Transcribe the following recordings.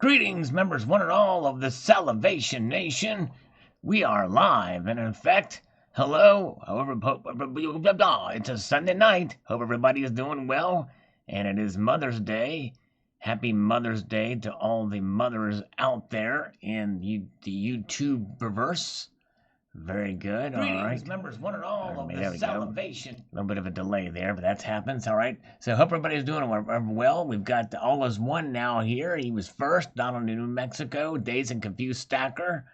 Greetings, members one and all of the Salivation Nation. We are live, and in effect, hello. It's a Sunday night. Hope everybody is doing well, and it is Mother's Day. Happy Mother's Day to all the mothers out there in the YouTubeverse. Very good. Greetings, all right. members one and all of There the we go. Salivation. A little bit of a delay there, but that happens. All right. So hope everybody's doing well. We've got All Is One now here. He was first, Donald in New Mexico, Dazed and Confused Stacker.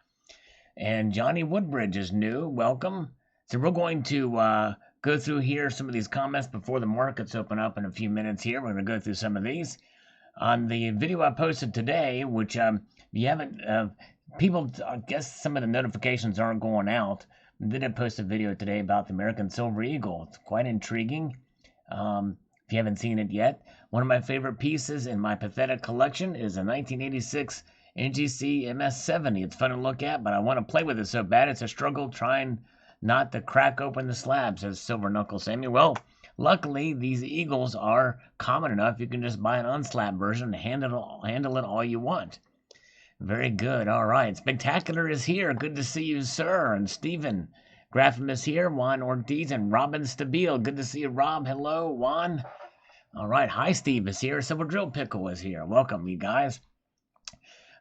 And Johnny Woodbridge is new. Welcome. So we're going to go through here some of these comments before the markets open up in a few minutes here. We're going to go through some of these. On the video I posted today, which if you haven't... people, I guess some of the notifications aren't going out. I did post a video today about the American Silver Eagle. It's quite intriguing. If you haven't seen it yet, one of my favorite pieces in my pathetic collection is a 1986 NGC MS-70. It's fun to look at, but I want to play with it so bad. It's a struggle trying not to crack open the slab, says Silver Knuckle Sammy. Well, luckily, these Eagles are common enough. You can just buy an unslabbed version and handle it all you want. Very good. All right. Spectacular is here. Good to see you, sir. And Stephen Grapham is here. Juan Ortiz and Robin Stabile. Good to see you, Rob. Hello, Juan. All right. Hi, Steve is here. Silver Drill Pickle is here. Welcome, you guys.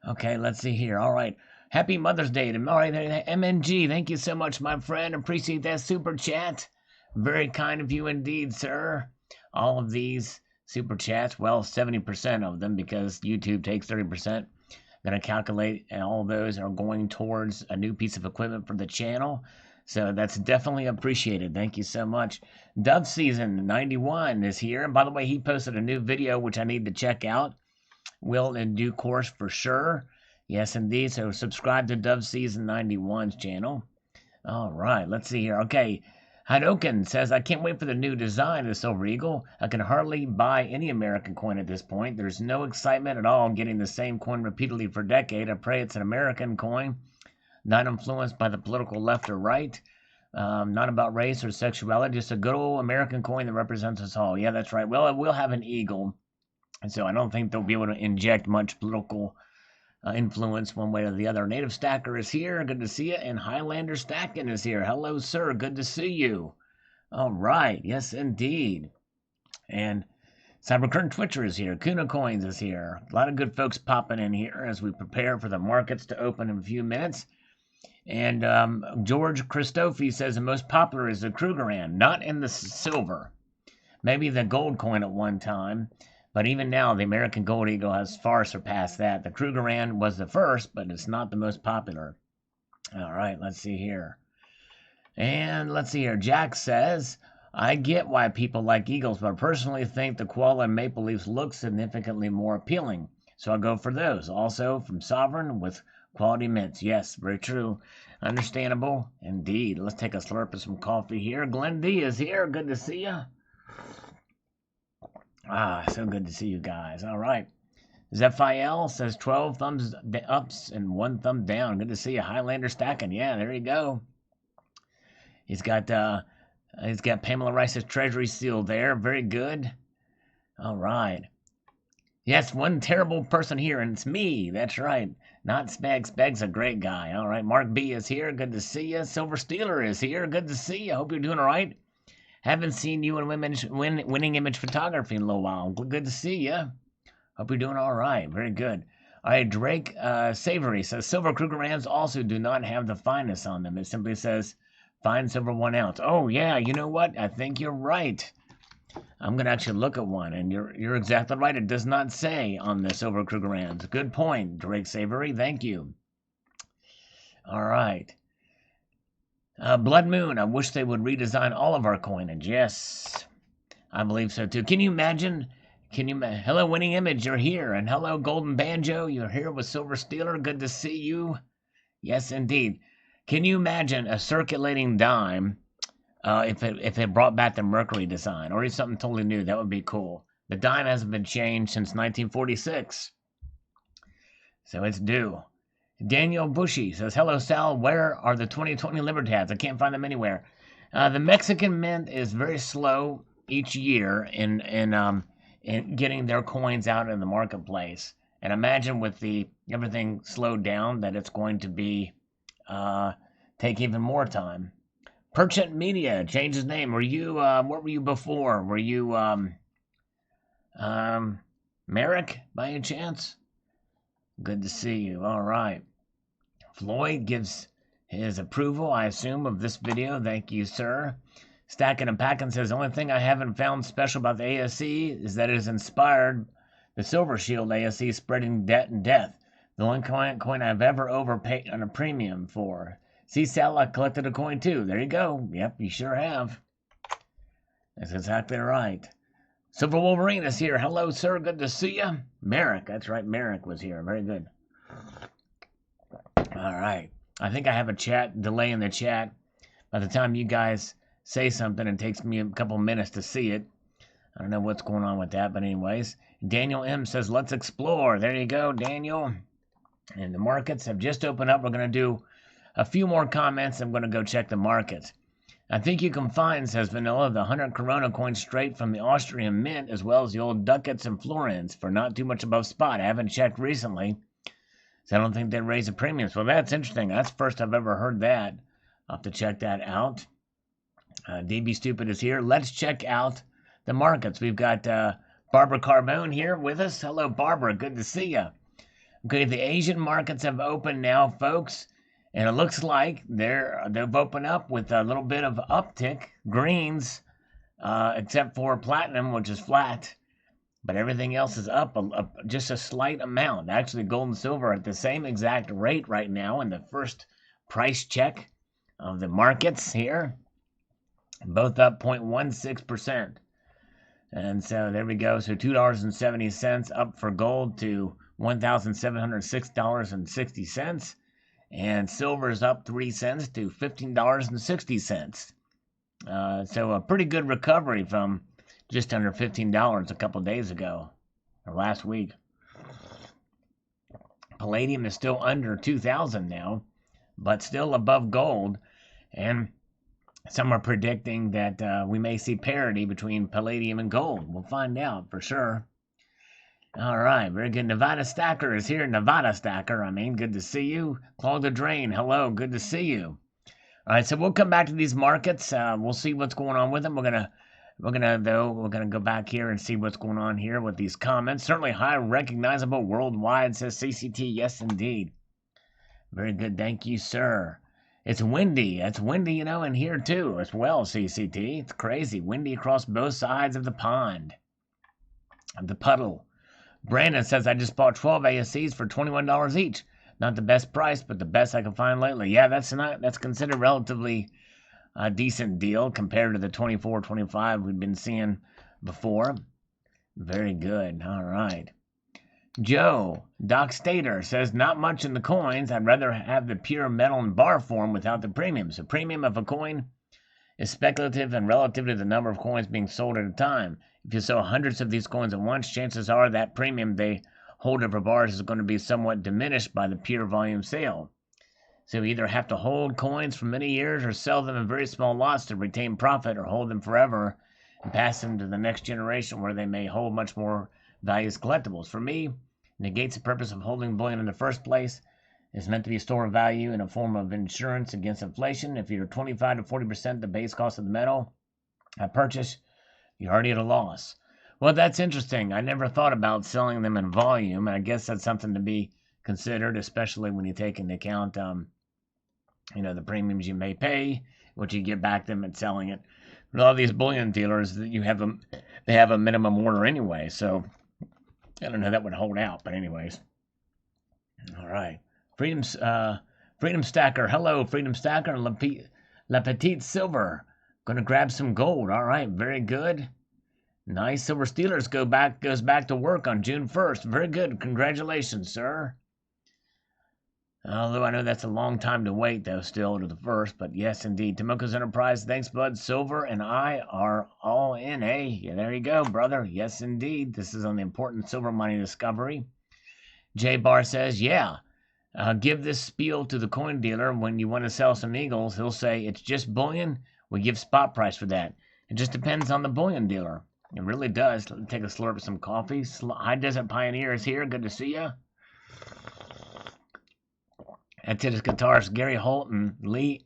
Okay, let's see here. All right. Happy Mother's Day to all right, MNG. Thank you so much, my friend. Appreciate that super chat. Very kind of you indeed, sir. All of these super chats, well, 70% of them because YouTube takes 30%. Going to calculate, and all those are going towards a new piece of equipment for the channel. So that's definitely appreciated. Thank you so much. Dove Season 91 is here. And by the way, he posted a new video, which I need to check out. Will in due course for sure. Yes, indeed. So subscribe to Dove Season 91's channel. All right, let's see here. Okay. Hadoken says, I can't wait for the new design of the Silver Eagle. I can hardly buy any American coin at this point. There's no excitement at all getting the same coin repeatedly for a decade. I pray it's an American coin, not influenced by the political left or right, not about race or sexuality, just a good old American coin that represents us all. Yeah, that's right. Well, it will have an eagle, and so I don't think they'll be able to inject much political influence one way or the other. Native Stacker is here. Good to see you. And Highlander Stacking is here. Hello, sir. Good to see you. All right. Yes, indeed. And Cybercurrent Twitcher is here. Kuna Coins is here. A lot of good folks popping in here as we prepare for the markets to open in a few minutes. And George Christofi says the most popular is the Krugerrand, not in the silver. Maybe the gold coin at one time. But even now, the American Gold Eagle has far surpassed that. The Krugerrand was the first, but it's not the most popular. All right, let's see here. And let's see here. Jack says, I get why people like eagles, but I personally think the koala and maple leafs look significantly more appealing. So I'll go for those. Also from Sovereign with quality mints. Yes, very true. Understandable. Indeed. Let's take a slurp of some coffee here. Glenn D is here. Good to see you. Ah, so good to see you guys. All right. Zephiel says 12 thumbs ups and 1 thumb down. Good to see you. Highlander Stacking. Yeah, there you go. He's got Pamela Rice's treasury seal there. Very good. All right. Yes, one terrible person here, and it's me. That's right. Not Speg. Speg's a great guy. All right. Mark B is here. Good to see you. Silver Steeler is here. Good to see you. Hope you're doing all right. Haven't seen you in winning image photography in a little while. Good to see you. Hope you're doing all right. Very good. All right, Drake Savory says, Silver Krugerrands also do not have the fineness on them. It simply says, fine silver 1 ounce. Oh, yeah, you know what? I think you're right. I'm going to actually look at one, and you're exactly right. It does not say on the Silver Krugerrands. Good point, Drake Savory. Thank you. All right. Blood Moon, I wish they would redesign all of our coinage. Yes, I believe so too. Can you imagine? Hello, Winning Image, you're here. And hello, Golden Banjo, you're here with Silver Steeler. Good to see you. Yes, indeed. Can you imagine a circulating dime if it brought back the Mercury design or something totally new? That would be cool. The dime hasn't been changed since 1946. So it's due. Daniel Bushy says, hello, Sal. Where are the 2020 Libertads? I can't find them anywhere. The Mexican Mint is very slow each year in getting their coins out in the marketplace. And imagine with the everything slowed down that it's going to be take even more time. Perchant Media changed his name. Were you what were you before? Were you Merrick by any chance? Good to see you. All right. Floyd gives his approval, I assume, of this video. Thank you, sir. Stacking and Packing says, the only thing I haven't found special about the ASE is that it has inspired the Silver Shield ASE spreading debt and death. The only coin I've ever overpaid on a premium for. See, Sal, I collected a coin too. There you go. Yep, you sure have. That's exactly right. Silver Wolverine is here. Hello, sir. Good to see you. Merrick. That's right. Merrick was here. Very good. All right. I think I have a chat delay in the chat. By the time you guys say something, it takes me a couple minutes to see it. I don't know what's going on with that, but anyways. Daniel M says, let's explore. There you go, Daniel. And the markets have just opened up. We're going to do a few more comments. I'm going to go check the markets. I think you can find, says Vanilla, the 100 Corona coins straight from the Austrian Mint, as well as the old ducats and florins for not too much above spot. I haven't checked recently, so I don't think they raise the premiums. Well, that's interesting. That's the first I've ever heard that. I'll have to check that out. DB Stupid is here. Let's check out the markets. We've got Barbara Carbone here with us. Hello, Barbara. Good to see you. Okay, the Asian markets have opened now, folks. And it looks like they've opened up with a little bit of uptick. Greens, except for platinum, which is flat. But everything else is up just a slight amount. Actually, gold and silver are at the same exact rate right now in the first price check of the markets here. Both up 0.16%. And so there we go. So $2.70 up for gold to $1,706.60. And silver is up 3 cents to $15.60. So a pretty good recovery from just under $15 a couple days ago, or last week. Palladium is still under 2,000 now, but still above gold. And some are predicting that we may see parity between palladium and gold. We'll find out for sure. All right, very good. Nevada Stacker is here. Nevada Stacker, good to see you. Clog the Drain, hello, good to see you. All right, so we'll come back to these markets. We'll see what's going on with them. We're gonna go back here and see what's going on here with these comments. Certainly high recognizable worldwide, says CCT. Yes, indeed. Very good, thank you, sir. It's windy. It's windy, in here too as well, CCT. It's crazy. Windy across both sides of the pond, of the puddle. Brandon says, I just bought 12 ASCs for $21 each. Not the best price, but the best I can find lately. Yeah, that's considered relatively a decent deal compared to the 24, 25 we've been seeing before. Very good. All right. Joe, Doc Stater, says, not much in the coins. I'd rather have the pure metal and bar form without the premiums. The premium of a coin is speculative and relative to the number of coins being sold at a time. If you sell hundreds of these coins at once, chances are that premium they hold over bars is going to be somewhat diminished by the pure volume sale. So you either have to hold coins for many years or sell them in very small lots to retain profit, or hold them forever and pass them to the next generation where they may hold much more value as collectibles. For me, it negates the purpose of holding bullion in the first place. It's meant to be a store of value in a form of insurance against inflation. If you're 25 to 40% the base cost of the metal at purchase, you're already at a loss. Well, that's interesting. I never thought about selling them in volume, and I guess that's something to be considered, especially when you take into account, the premiums you may pay, what you get back them and selling it. But all these bullion dealers, they have a minimum order anyway, so I don't know, that would hold out. But anyways, all right. Freedom Stacker, hello, Freedom Stacker, and La Petite Silver. Gonna grab some gold. All right, very good. Nice. Silver Steelers goes back to work on June 1st. Very good. Congratulations, sir. Although I know that's a long time to wait, though, still to the 1st. But yes, indeed. Tomoko's Enterprise, thanks, bud. Silver and I are all in, eh? Yeah, there you go, brother. Yes, indeed. This is on the important silver mining discovery. J Bar says, yeah. Give this spiel to the coin dealer when you want to sell some eagles. He'll say, it's just bullion. We give spot price for that. It just depends on the bullion dealer. It really does. Let me take a slurp of some coffee. High Desert Pioneer is here. Good to see you. Exodus guitarist Gary Holt and Lee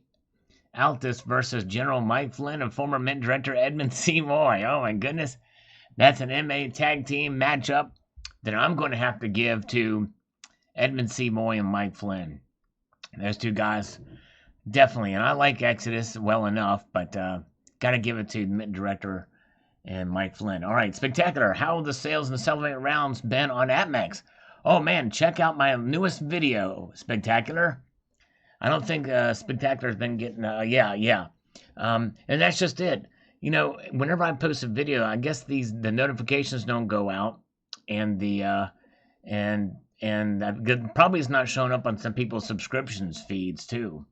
Altus versus General Mike Flynn and former Mint Director Edmund C. Moy. Oh my goodness. That's an MMA tag team matchup that I'm going to have to give to Edmund C. Moy and Mike Flynn. Those two guys, definitely. And I like Exodus well enough, but got to give it to Mint Director and Mike Flynn. All right, Spectacular. How have the sales and the Salivate rounds been on AppMax? Oh, man, check out my newest video, Spectacular. I don't think Spectacular's been getting... yeah. And that's just it. You know, whenever I post a video, I guess the notifications don't go out, and probably it's not showing up on some people's subscriptions feeds too.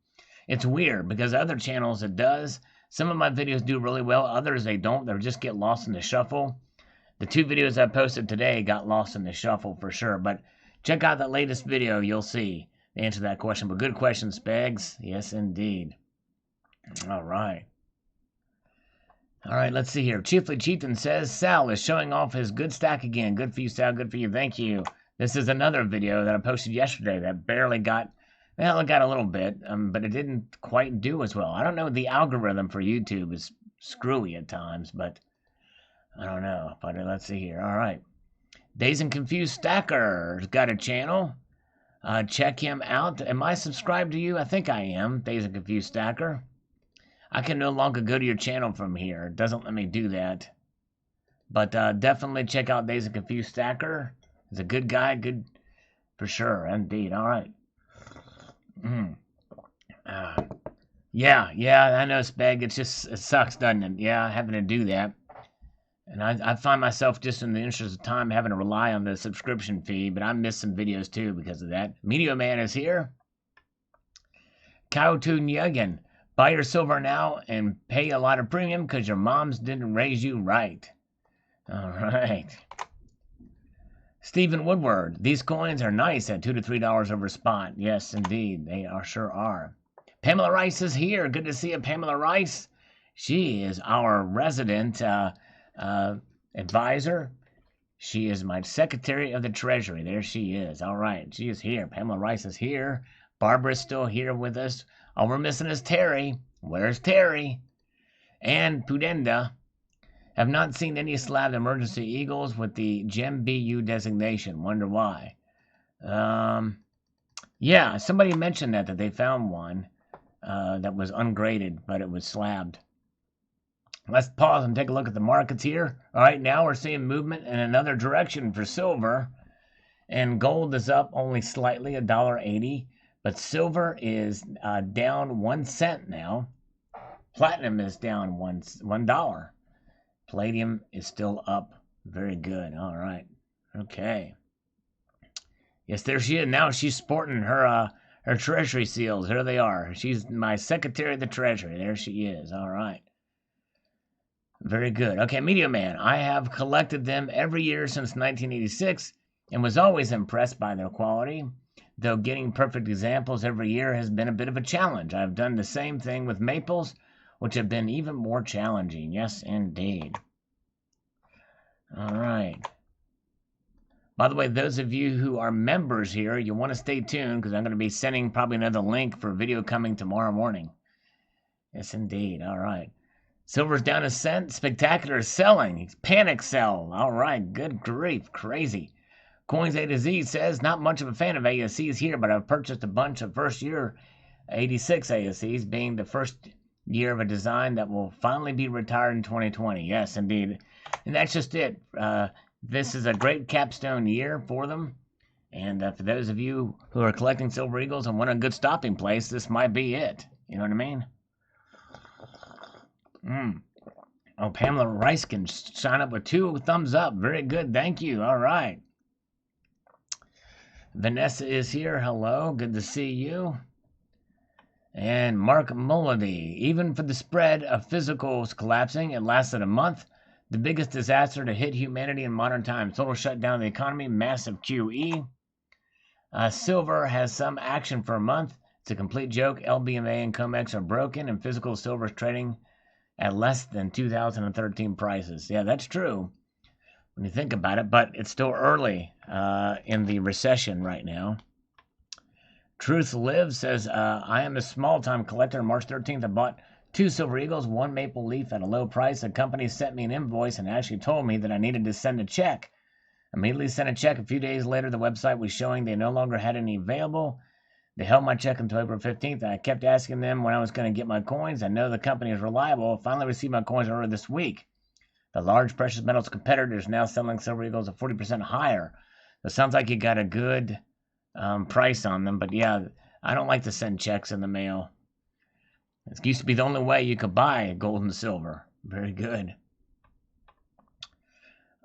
It's weird because other channels it does. Some of my videos do really well, others they don't. They just get lost in the shuffle. The 2 videos I posted today got lost in the shuffle for sure, but check out that latest video, you'll see the answer to that question. But good question, Spags. Yes, indeed. All right, let's see here. Chiefly Chieftain says, Sal is showing off his good stack again. Good for you, Sal. Good for you. Thank you. This is another video that I posted yesterday that barely got, well, it got a little bit, but it didn't quite do as well. I don't know. The algorithm for YouTube is screwy at times, but I don't know. But let's see here. All right. Dazed and Confused Stacker's got a channel. Check him out. Am I subscribed to you? I think I am, Dazed and Confused Stacker. I can no longer go to your channel from here. It doesn't let me do that. But definitely check out Dazed and Confused Stacker. He's a good guy. Good for sure. Indeed. All right. Yeah, I know, Speg. It sucks, doesn't it? Yeah, having to do that. And I find myself, just in the interest of time, having to rely on the subscription fee, but I miss some videos too because of that. Media Man is here. Kautu Nyugin. Buy your silver now and pay a lot of premium because your moms didn't raise you right. All right. Stephen Woodward. These coins are nice at $2 to $3 over spot. Yes, indeed. They sure are. Pamela Rice is here. Good to see you, Pamela Rice. She is our resident advisor. She is my Secretary of the Treasury. There she is. All right. She is here. Pamela Rice is here. Barbara's still here with us. All we're missing is Terry. Where's Terry? And Pudenda. Have not seen any slabbed emergency eagles with the Gem BU designation. Wonder why. Yeah, somebody mentioned that they found one that was ungraded, but it was slabbed. Let's pause and take a look at the markets here. All right, now we're seeing movement in another direction for silver. And gold is up only slightly, $1.80. But silver is down 1 cent now. Platinum is down $1. Palladium is still up. Very good. All right. Okay. Yes, there she is. Now she's sporting her treasury seals. There they are. She's my Secretary of the Treasury. There she is. All right. Very good. Okay, Media Man. I have collected them every year since 1986 and was always impressed by their quality. Though getting perfect examples every year has been a bit of a challenge. I've done the same thing with maples, which have been even more challenging. Yes, indeed. All right. By the way, those of you who are members here, you want to stay tuned because I'm going to be sending probably another link for a video coming tomorrow morning. Yes, indeed. All right. Silver's down a cent. Spectacular is selling. Panic sell. All right. Good grief. Crazy. Coins A to Z says, not much of a fan of ASCs here, but I've purchased a bunch of first year 86 ASCs, being the first year of a design that will finally be retired in 2020. Yes, indeed. And that's just it. This is a great capstone year for them. And for those of you who are collecting Silver Eagles and want a good stopping place, this might be it. You know what I mean? Oh, Pamela Rice can sign up with 2 thumbs up. Very good. Thank you. All right. Vanessa is here. Hello. Good to see you. And Mark Mullady. Even for the spread of physicals collapsing, it lasted a month. The biggest disaster to hit humanity in modern times. Total shutdown of the economy. Massive QE. Silver has some action for a month. It's a complete joke. LBMA and COMEX are broken, and physical silver is trading at less than 2013 prices. Yeah, that's true when you think about it, but it's still early in the recession right now. Truth Lives says, I am a small-time collector. On March 13th, I bought 2 Silver Eagles, 1 Maple Leaf at a low price. The company sent me an invoice and actually told me that I needed to send a check. Immediately sent a check. A few days later, the website was showing they no longer had any available. They held my check until April 15th. I kept asking them when I was going to get my coins. I know the company is reliable. I finally received my coins earlier this week. The large precious metals competitor is now selling Silver Eagles at 40% higher. So it sounds like you got a good price on them. But yeah, I don't like to send checks in the mail. It used to be the only way you could buy gold and silver. Very good.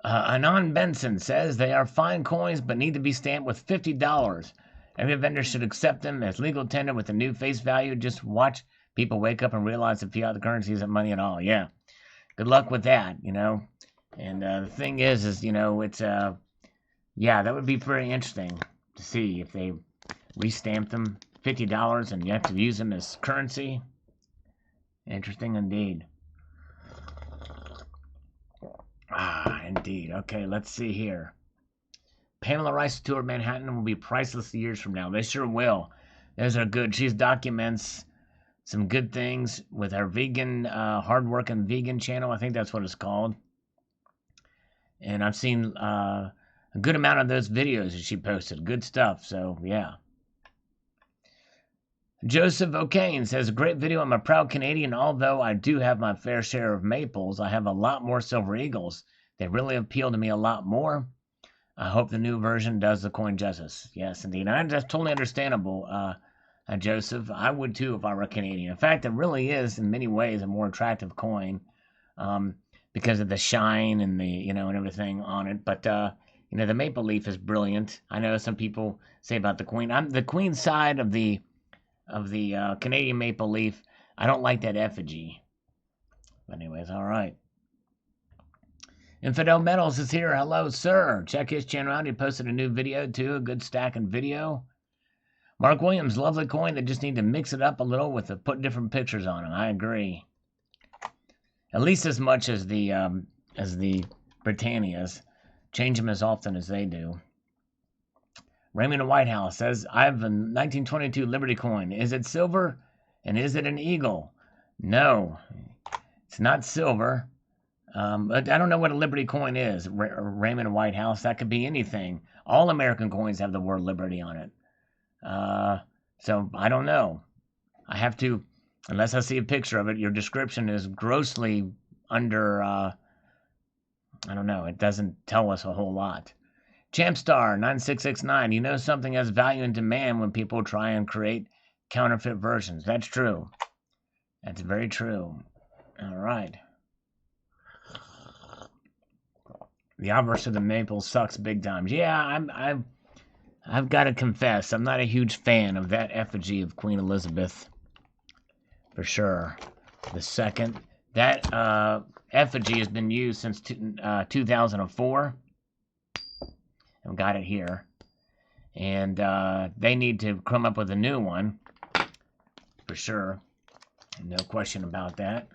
Anon Benson says they are fine coins but need to be stamped with $50. Every vendor should accept them as legal tender with a new face value. Just watch people wake up and realize that fiat currency isn't money at all. Yeah. Good luck with that, And the thing is, it's, yeah, that would be pretty interesting to see if they restamp them $50 and you have to use them as currency. Interesting indeed. Indeed. Okay, let's see here. Pamela Rice tour Manhattan will be priceless years from now. They sure will. Those are good. She documents some good things with her vegan, hardworking vegan channel. I think that's what it's called. And I've seen a good amount of those videos that she posted. Good stuff. So, yeah. Joseph O'Kane says, a great video. I'm a proud Canadian. Although I do have my fair share of maples, I have a lot more Silver Eagles. They really appeal to me a lot more. I hope the new version does the coin justice. Yes, indeed. And that's totally understandable, Joseph. I would too if I were Canadian. In fact, it really is in many ways a more attractive coin because of the shine and the, and everything on it. But, the maple leaf is brilliant. I know some people say about the queen. I'm the queen side of the Canadian maple leaf. I don't like that effigy. But anyways, all right. Infidel Metals is here. Hello, sir. Check his channel out. He posted a new video, too. A good stacking video. Mark Williams, lovely coin. They just need to mix it up a little with put different pictures on them. I agree. At least as much as the Britannias. Change them as often as they do. Raymond in White House says, I have a 1922 Liberty coin. Is it silver? And is it an eagle? No. It's not silver. But I don't know what a Liberty coin is. Raymond in White House. That could be anything. All American coins have the word Liberty on it. So I don't know. I have to, unless I see a picture of it, your description is grossly under, I don't know. It doesn't tell us a whole lot. Champstar 9669, you know something has value and demand when people try and create counterfeit versions. That's true. That's very true. All right. The obverse of the maple sucks big time. Yeah, I've got to confess, I'm not a huge fan of that effigy of Queen Elizabeth. For sure. The second. That effigy has been used since 2004. I've got it here. And they need to come up with a new one. For sure. No question about that.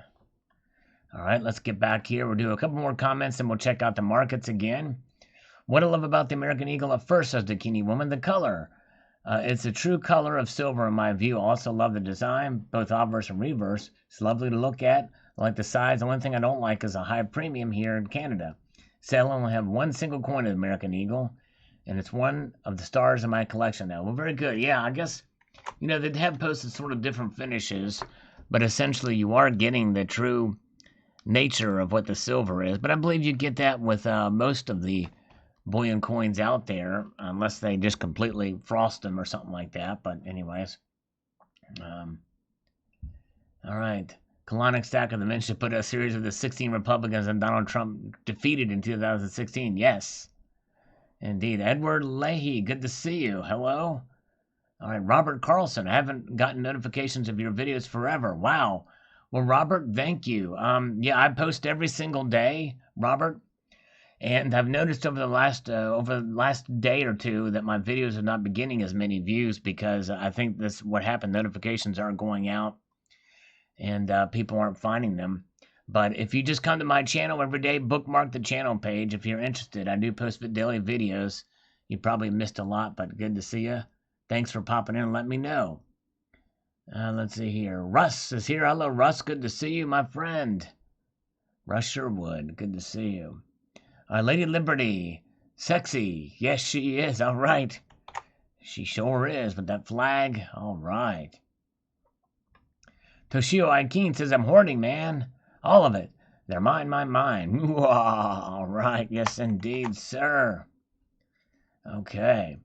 All right, let's get back here. We'll do a couple more comments and we'll check out the markets again. What I love about the American Eagle at first, says the Bikini Woman, the color. It's a true color of silver in my view. Also love the design, both obverse and reverse. It's lovely to look at. I like the size. The one thing I don't like is a high premium here in Canada. Sadly, I only have one single coin of the American Eagle, and it's one of the stars in my collection now. Well, very good. Yeah, I guess, they have posted sort of different finishes, but essentially you are getting the true nature of what the silver is. But I believe you get that with most of the bullion coins out there, unless they just completely frost them or something like that. But anyways, all right. Colonic Stack of the Minch put a series of the 16 Republicans that Donald Trump defeated in 2016. Yes, indeed. Edward Leahy, good to see you. Hello. All right, Robert Carlson. I haven't gotten notifications of your videos forever. Wow. Well, Robert, thank you. Yeah, I post every single day, Robert. And I've noticed over the last day or two that my videos are not getting as many views because I think that's what happened. Notifications aren't going out and people aren't finding them. But if you just come to my channel every day, bookmark the channel page if you're interested. I do post daily videos. You probably missed a lot, but good to see you. Thanks for popping in and letting me know. Let's see here. Russ is here. Hello, Russ. Good to see you, my friend. Russ Sherwood. Good to see you. Lady Liberty. Sexy. Yes, she is. All right. She sure is with that flag. All right. Toshio Aikin says, I'm hoarding, man. All of it. They're mine. All right. Yes, indeed, sir. Okay.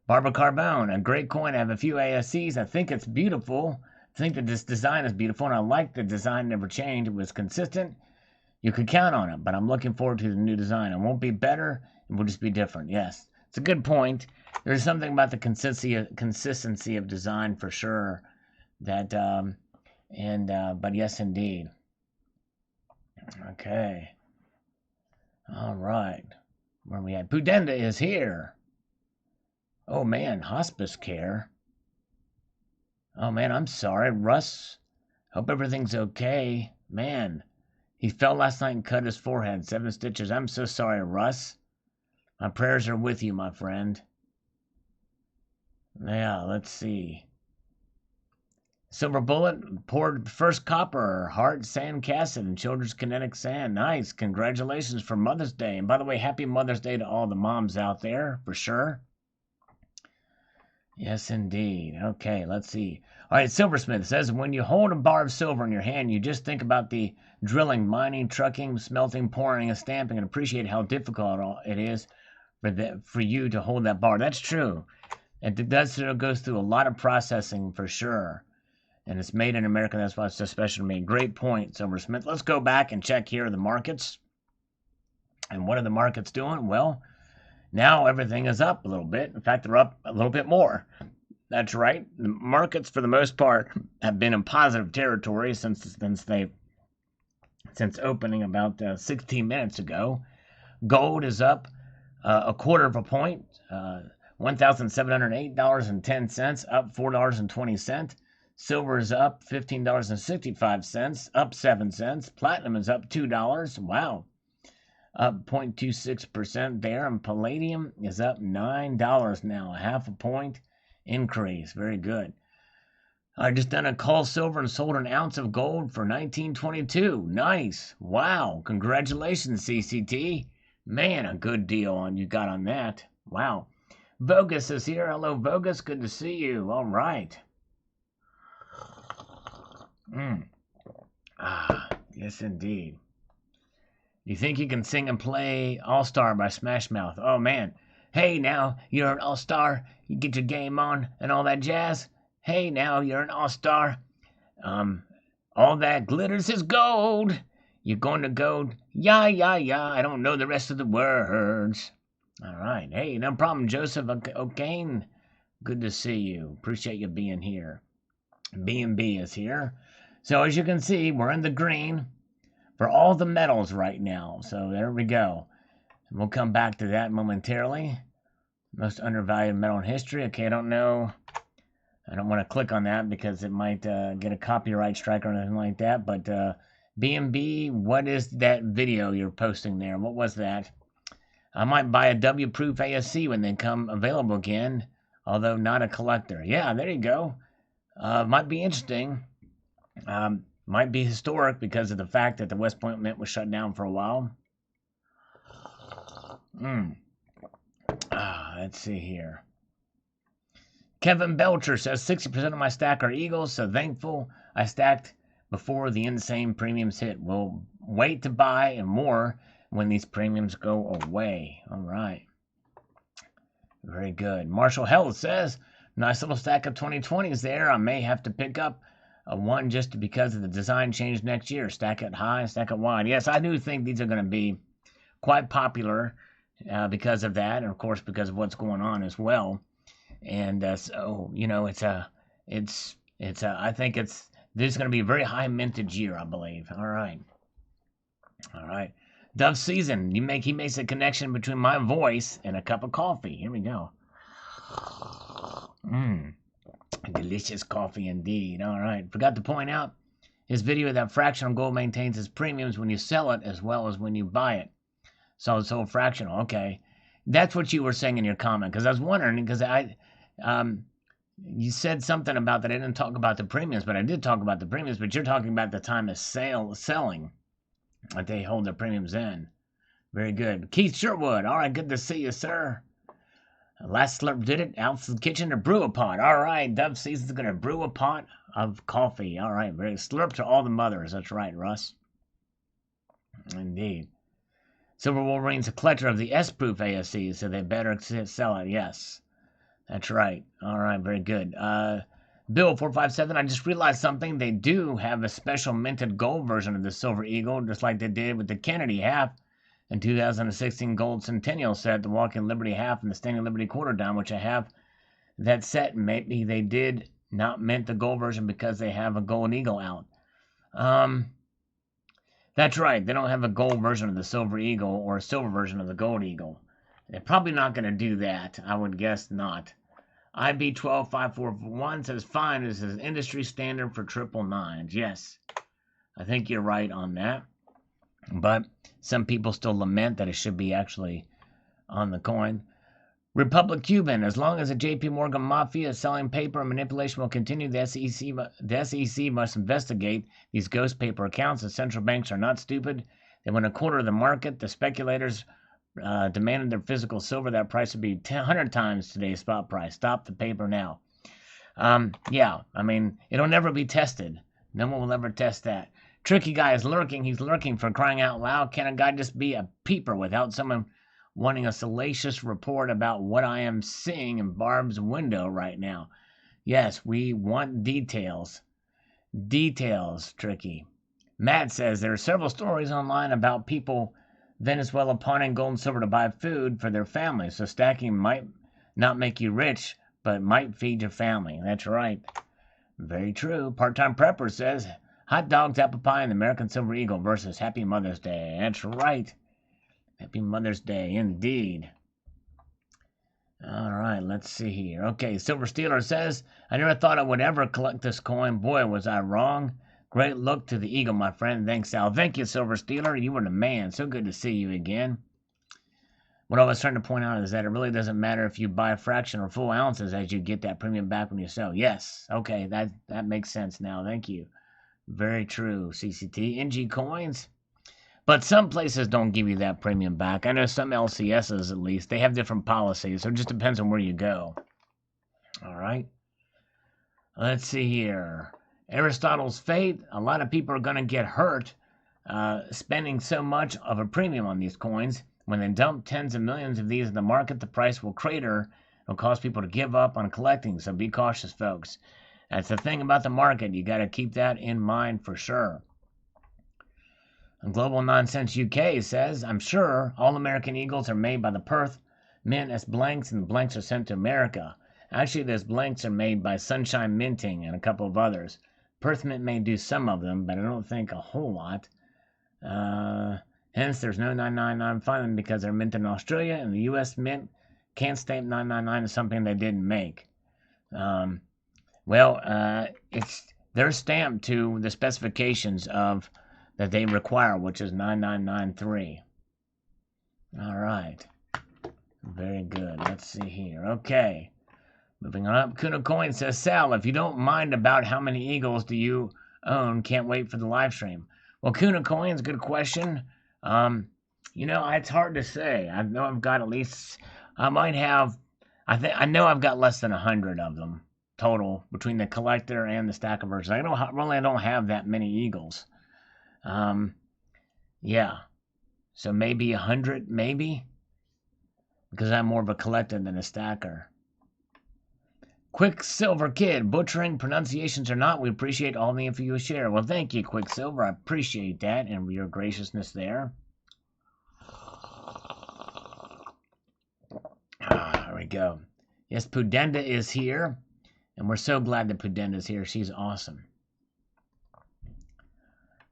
Barbara Carbone, a great coin. I have a few ASCs. I think it's beautiful. I think that this design is beautiful, and I like the design never changed. It was consistent. You could count on it, but I'm looking forward to the new design. It won't be better. It will just be different. Yes, it's a good point. There's something about the consistency of design for sure. That but yes, indeed. Okay. All right. Where are we at? Pudenda is here. Oh, man, hospice care. Oh, man, I'm sorry. Russ, hope everything's okay. Man, he fell last night and cut his forehead. 7 stitches. I'm so sorry, Russ. My prayers are with you, my friend. Yeah, let's see. Silver Bullet poured first copper, Heart, Sand, Cassid, and Children's Kinetic Sand. Nice. Congratulations for Mother's Day. And by the way, happy Mother's Day to all the moms out there, for sure. Yes, indeed. Okay, let's see. All right, Silversmith says, when you hold a bar of silver in your hand, you just think about the drilling, mining, trucking, smelting, pouring, and stamping, and appreciate how difficult it is for you to hold that bar. That's true. It goes through a lot of processing for sure. And it's made in America. That's why it's so special to me. Great point, Silversmith. Let's go back and check here the markets. And what are the markets doing? Well, now everything is up a little bit. In fact, they're up a little bit more. That's right. The markets, for the most part, have been in positive territory since opening about 16 minutes ago. Gold is up a quarter of a point, $1,708.10, up $4.20. Silver is up $15.65, up 7 cents. Platinum is up $2. Wow. Up 0.26% there. And palladium is up $9 now, a half a point increase. Very good. I just done a call silver and sold an ounce of gold for $19.22. Nice. Wow. Congratulations, CCT. Man, a good deal you got on that. Wow. Vogus is here. Hello, Vogus. Good to see you. All right. Yes, indeed. You think you can sing and play All-Star by Smash Mouth? Oh, man. Hey, now, you're an all-star. You get your game on and all that jazz. Hey, now, you're an all-star. All that glitters is gold. You're going to gold. Yeah. I don't know the rest of the words. All right. Hey, no problem, Joseph O'Kane. Good to see you. Appreciate you being here. B&B is here. So, as you can see, we're in the green for all the metals right now. So, there we go. We'll come back to that momentarily. Most undervalued metal in history. Okay, I don't know. I don't want to click on that because it might get a copyright strike or anything like that. But B&B, what is that video you're posting there? What was that? I might buy a W-proof ASC when they come available again, although not a collector. Yeah, there you go. Might be interesting. Might be historic because of the fact that the West Point Mint was shut down for a while. Let's see here. Kevin Belcher says 60% of my stack are Eagles, so thankful I stacked before the insane premiums hit. We'll wait to buy and more when these premiums go away. All right. Very good. Marshall Health says, nice little stack of 2020s there. I may have to pick up one just because of the design change next year. Stack it high, stack it wide. Yes, I do think these are going to be quite popular because of that, and of course because of what's going on as well. And so, you know, I think this is going to be a very high mintage year, I believe. All right. Dove Season, he makes a connection between my voice and a cup of coffee. Here we go. Delicious coffee indeed. All right. Forgot to point out, his video that fractional gold maintains its premiums when you sell it as well as when you buy it. So it's all fractional. Okay. That's what you were saying in your comment, because I was wondering, because you said something about that I didn't talk about the premiums, but I did talk about the premiums, but you're talking about the time of selling, that they hold their premiums in. Very good. Keith Sherwood. All right, good to see you, sir. Last slurp did it. Out to the kitchen to brew a pot. All right, Dove Season's going to brew a pot of coffee. All right, very slurp to all the mothers. That's right, Russ. Indeed. Silver Wolverine's a collector of the S-proof ASCs, so they better sell it. Yes, that's right. All right, very good. Bill 457. I just realized something. They do have a special minted gold version of the Silver Eagle, just like they did with the Kennedy half and 2016 gold Centennial set, the Walking Liberty half and the Standing Liberty quarter dime, which I have that set. Maybe they did not mint the gold version because they have a gold eagle out. That's right. They don't have a gold version of the Silver Eagle or a silver version of the Gold Eagle. They're probably not going to do that. I would guess not. IB12541 says, fine, this is industry standard for 999s. Yes, I think you're right on that. But some people still lament that it should be actually on the coin. Republic Cuban, as long as the JP Morgan Mafia is selling paper and manipulation will continue, the SEC must investigate these ghost paper accounts. The central banks are not stupid. They want a quarter of the market. The speculators demanded their physical silver. That price would be 100 times today's spot price. Stop the paper now. Yeah, I mean, it'll never be tested. No one will ever test that. Tricky guy is lurking. He's lurking, for crying out loud. Can a guy just be a peeper without someone wanting a salacious report about what I am seeing in Barb's window right now? Yes, we want details. Details, Tricky. Matt says there are several stories online about people Venezuela pawning gold and silver to buy food for their family. So stacking might not make you rich, but might feed your family. That's right. Very true. Part-time Prepper says, hot dogs, apple pie, and the American Silver Eagle versus Happy Mother's Day. That's right. Happy Mother's Day, indeed. All right, let's see here. Okay, Silver Stealer says, I never thought I would ever collect this coin. Boy, was I wrong. Great look to the Eagle, my friend. Thanks, Sal. Thank you, Silver Stealer. You were the man. So good to see you again. What I was trying to point out is that it really doesn't matter if you buy a fraction or full ounces, as you get that premium back when you sell. Yes, okay, that makes sense now. Thank you. Very true, CCT. NG coins. But some places don't give you that premium back. I know some LCSs, at least, they have different policies, so it just depends on where you go. All right. Let's see here. Aristotle's fate. A lot of people are going to get hurt spending so much of a premium on these coins. When they dump tens of millions of these in the market, the price will crater. It'll cause people to give up on collecting, so be cautious, folks. That's the thing about the market. You got to keep that in mind for sure. And Global Nonsense UK says, I'm sure all American Eagles are made by the Perth Mint as blanks, and the blanks are sent to America. Actually, those blanks are made by Sunshine Minting and a couple of others. Perth Mint may do some of them, but I don't think a whole lot. Hence, there's no 999 fund because they're minted in Australia, and the U.S. Mint can't stamp 999 as something they didn't make. They're stamped to the specifications of that they require, which is 9993. All right. Very good. Let's see here. Okay. Moving on up. Kuna Coin says, Sal, if you don't mind about how many Eagles do you own, can't wait for the live stream. Well, Kuna Coin's good question. It's hard to say. I know I've got at least, I know I've got less than 100 of them total between the collector and the stacker version. I don't have that many Eagles. Yeah. So maybe 100, maybe? Because I'm more of a collector than a stacker. Quicksilver Kid, butchering pronunciations or not, we appreciate all the info you share. Well, thank you, Quicksilver. I appreciate that and your graciousness there. There we go. Yes, Pudenda is here, and we're so glad that Pudenda's here. She's awesome.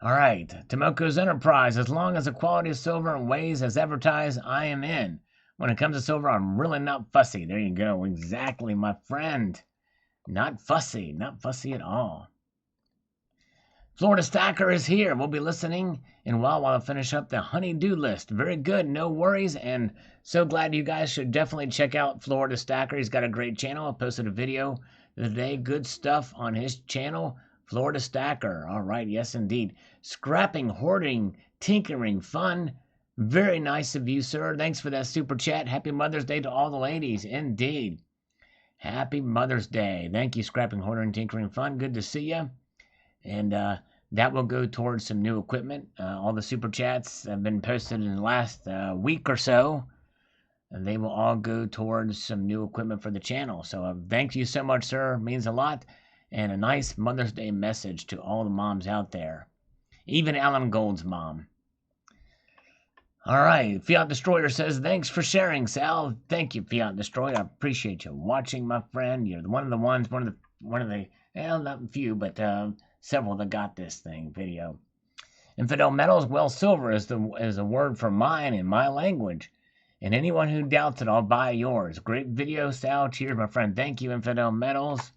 All right, Tomoko's Enterprise. As long as the quality of silver and weighs as advertised, I am in. When it comes to silver, I'm really not fussy. There you go. Exactly, my friend. Not fussy. Not fussy at all. Florida Stacker is here. We'll be listening in a while I finish up the honey-do list. Very good. No worries. And so glad you guys should definitely check out Florida Stacker. He's got a great channel. I posted a video today. Good stuff on his channel. Florida Stacker. All right. Yes, indeed. Scrapping, hoarding, tinkering, fun. Very nice of you, sir. Thanks for that super chat. Happy Mother's Day to all the ladies. Indeed. Happy Mother's Day. Thank you, Scrapping, Hoarding, Tinkering, Fun. Good to see you. And that will go towards some new equipment. All the super chats have been posted in the last week or so. And they will all go towards some new equipment for the channel. So thank you so much, sir. It means a lot. And a nice Mother's Day message to all the moms out there. Even Alan Gold's mom. All right, Fiat Destroyer says, thanks for sharing, Sal. Thank you, Fiat Destroyer. I appreciate you watching, my friend. You're one of the, well, not a few, but several that got this thing video. Infidel Metals, well, silver is a word for mine in my language. And anyone who doubts it, I'll buy yours. Great video, Sal. Cheers, my friend. Thank you, Infidel Metals.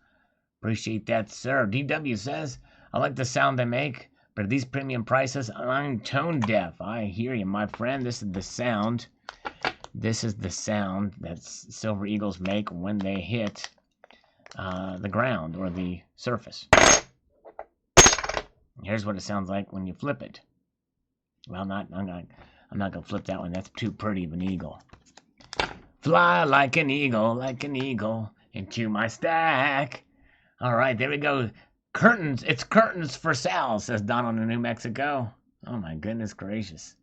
Appreciate that, sir. DW says, I like the sound they make. But at these premium prices, I'm tone deaf. I hear you, my friend. This is the sound. This is the sound that silver eagles make when they hit the ground or the surface. Here's what it sounds like when you flip it. Well, I'm not gonna flip that one. That's too pretty of an eagle. Fly like an eagle, into my stack. All right, there we go. Curtains, it's curtains for Sal, says Donald in New Mexico. Oh my goodness gracious.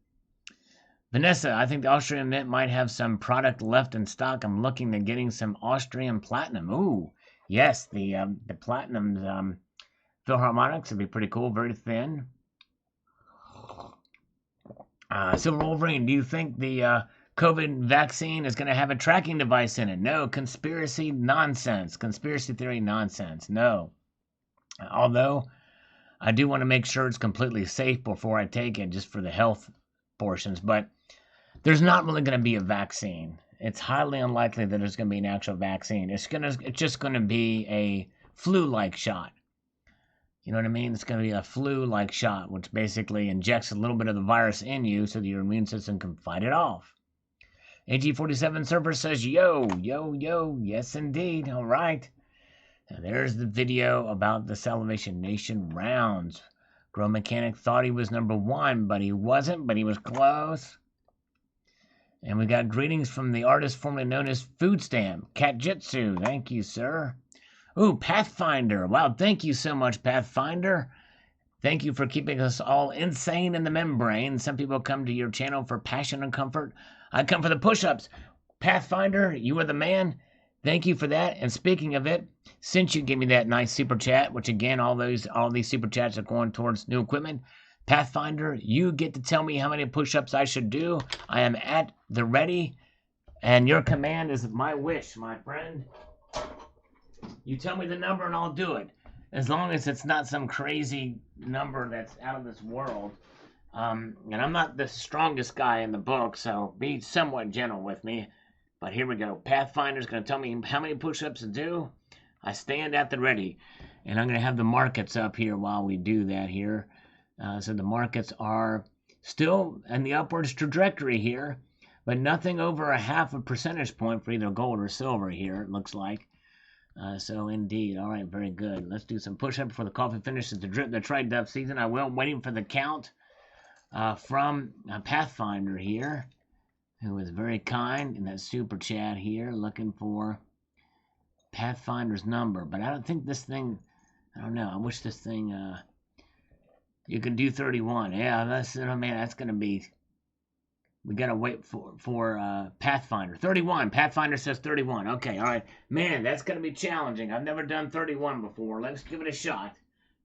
Vanessa, I think the Austrian Mint might have some product left in stock. I'm looking at getting some Austrian platinum. Ooh, yes, the platinum Philharmonics would be pretty cool, very thin. Silver Wolverine, do you think the COVID vaccine is going to have a tracking device in it? No, conspiracy nonsense, conspiracy theory nonsense, no. Although, I do want to make sure it's completely safe before I take it, just for the health portions. But there's not really going to be a vaccine. It's highly unlikely that there's going to be an actual vaccine. It's just going to be a flu-like shot. You know what I mean? It's going to be a flu-like shot, which basically injects a little bit of the virus in you so that your immune system can fight it off. AG47 Surfer says, yo, yo, yo. Yes, indeed. All right. Now, there's the video about the Salvation Nation rounds. Grow Mechanic thought he was number one, but he wasn't, but he was close. And we got greetings from the artist formerly known as Food Stamp, Cat Jitsu. Thank you, sir. Ooh, Pathfinder. Wow, thank you so much, Pathfinder. Thank you for keeping us all insane in the membrane. Some people come to your channel for passion and comfort. I come for the push-ups. Pathfinder, you are the man. Thank you for that. And speaking of it, since you gave me that nice super chat, which again, all these super chats are going towards new equipment, Pathfinder, you get to tell me how many push-ups I should do. I am at the ready, and your command is my wish, my friend. You tell me the number and I'll do it. As long as it's not some crazy number that's out of this world. And I'm not the strongest guy in the book, so be somewhat gentle with me. But here we go. Pathfinder's going to tell me how many push-ups to do. I stand at the ready. And I'm going to have the markets up here while we do that here. So the markets are still in the upwards trajectory here. But nothing over a 0.5 percentage point for either gold or silver here, it looks like. So indeed. All right, very good. Let's do some push-up before the coffee finishes the drip the tri-dub season. I will. Waiting for the count from Pathfinder here, who is very kind in that super chat here, looking for Pathfinder's number. But I don't think this thing, I don't know, I wish this thing, you can do 31. Yeah, that's, oh man, that's going to be, we got to wait for Pathfinder. 31, Pathfinder says 31. Okay, all right. Man, that's going to be challenging. I've never done 31 before. Let's give it a shot.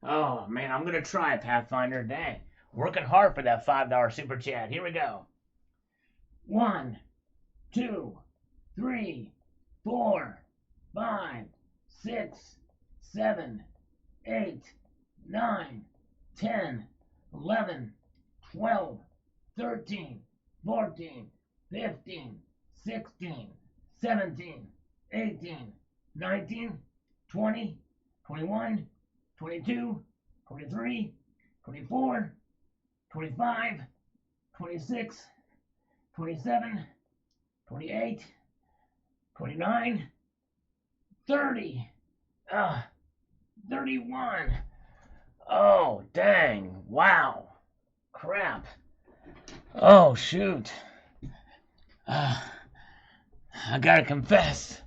Oh, man, I'm going to try, Pathfinder. Dang, working hard for that $5 super chat. Here we go. 1, 2, 3, 4, 5, 6, 7, 8, 9, 10, 11, 12, 13, 14, 15, 16, 17, 18, 19, 20, 21, 22, 23, 24, 25, 26, 27, 28, 29, 30, 31. Oh, dang. Wow. Crap. Oh, shoot. I gotta confess.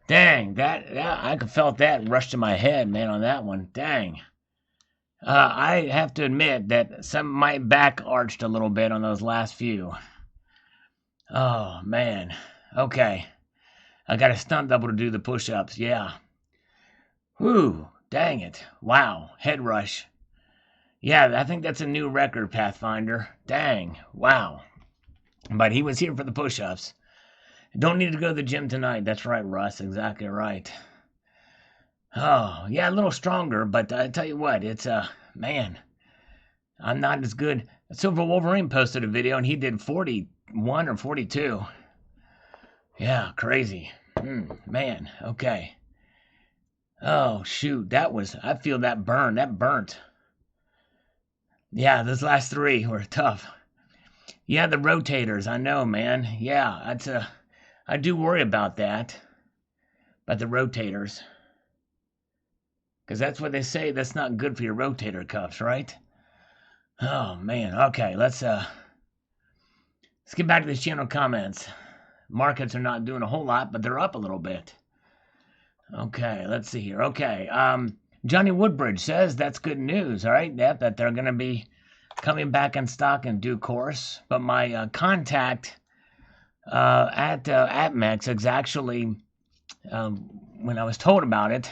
Dang, that I felt that rush to my head, man, on that one. Dang. I have to admit that my back arched a little bit on those last few. Oh, man. Okay. I got a stunt double to do the push-ups, yeah. Whew, dang it. Wow, head rush. Yeah, I think that's a new record, Pathfinder. Dang, wow. But he was here for the push-ups. Don't need to go to the gym tonight. That's right, Russ. Exactly right. Oh, yeah, a little stronger, but I tell you what, it's, man, I'm not as good. Silver Wolverine posted a video, and he did 41 or 42. Yeah, crazy. Man, okay. Oh, shoot, I feel that burn. That burnt. Yeah, those last three were tough. Yeah, the rotators, I know, man. Yeah, I do worry about that. About the rotators. Because that's what they say, that's not good for your rotator cuffs, right? Oh, man. Okay, let's get back to the channel comments. Markets are not doing a whole lot, but they're up a little bit. Okay, let's see here. Okay, Johnny Woodbridge says that's good news, all right? That they're going to be coming back in stock in due course. But my contact at AppMex is actually, when I was told about it,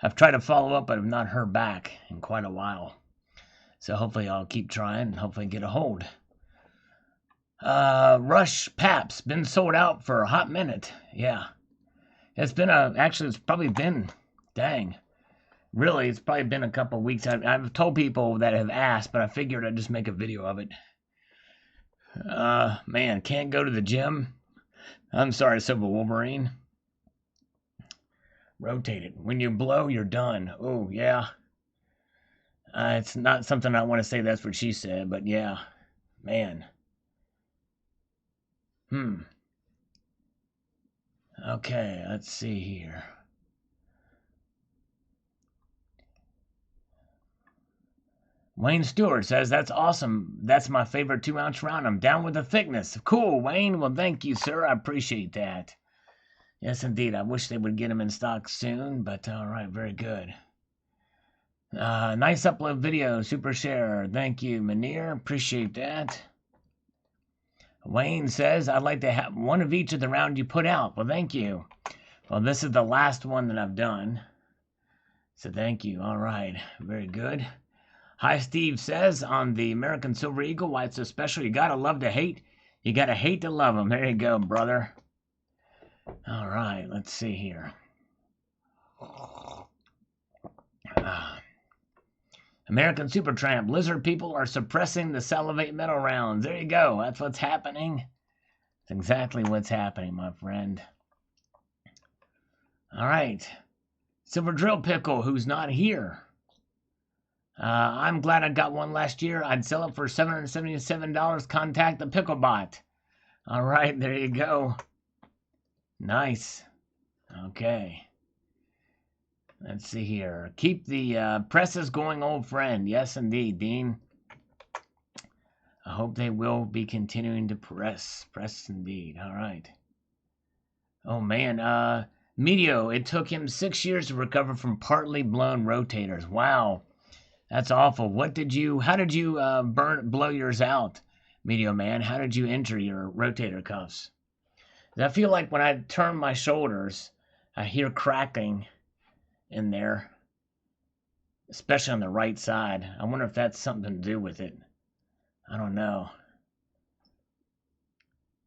I've tried to follow up, but I've not heard back in quite a while. So hopefully I'll keep trying and hopefully get a hold. Rush Paps, been sold out for a hot minute. Yeah. It's been actually it's probably been, dang. Really, it's probably been a couple of weeks. I've told people that have asked, but I figured I'd just make a video of it. Man, can't go to the gym. I'm sorry, Silver Wolverine. Rotate it. When you blow, you're done. Oh, yeah. It's not something I want to say that's what she said, but yeah. Man. Okay, let's see here. Wayne Stewart says, that's awesome. That's my favorite 2-ounce round. I'm down with the thickness. Cool, Wayne. Well, thank you, sir. I appreciate that. Yes, indeed. I wish they would get them in stock soon, but all right, very good. Nice upload video, super share. Thank you, Manir. Appreciate that. Wayne says, I'd like to have one of each of the round you put out. Well, thank you. Well, this is the last one that I've done. So thank you. All right, very good. Hi, Steve says, on the American Silver Eagle, why it's so special. You gotta love to hate. You gotta hate to love them. There you go, brother. All right, let's see here. American Supertramp. Lizard people are suppressing the Salivate Metal rounds. There you go. That's what's happening. That's exactly what's happening, my friend. All right. Silver Drill Pickle, who's not here. I'm glad I got one last year. I'd sell it for $777. Contact the Picklebot. All right, there you go. Nice. Okay. Let's see here. Keep the presses going, old friend. Yes, indeed, Dean. I hope they will be continuing to press. Press, indeed. All right. Oh, man. Medio, it took him 6 years to recover from partly blown rotators. Wow. That's awful. How did you blow yours out, Medio Man? How did you injure your rotator cuffs? I feel like when I turn my shoulders, I hear cracking in there, especially on the right side. I wonder if that's something to do with it. I don't know.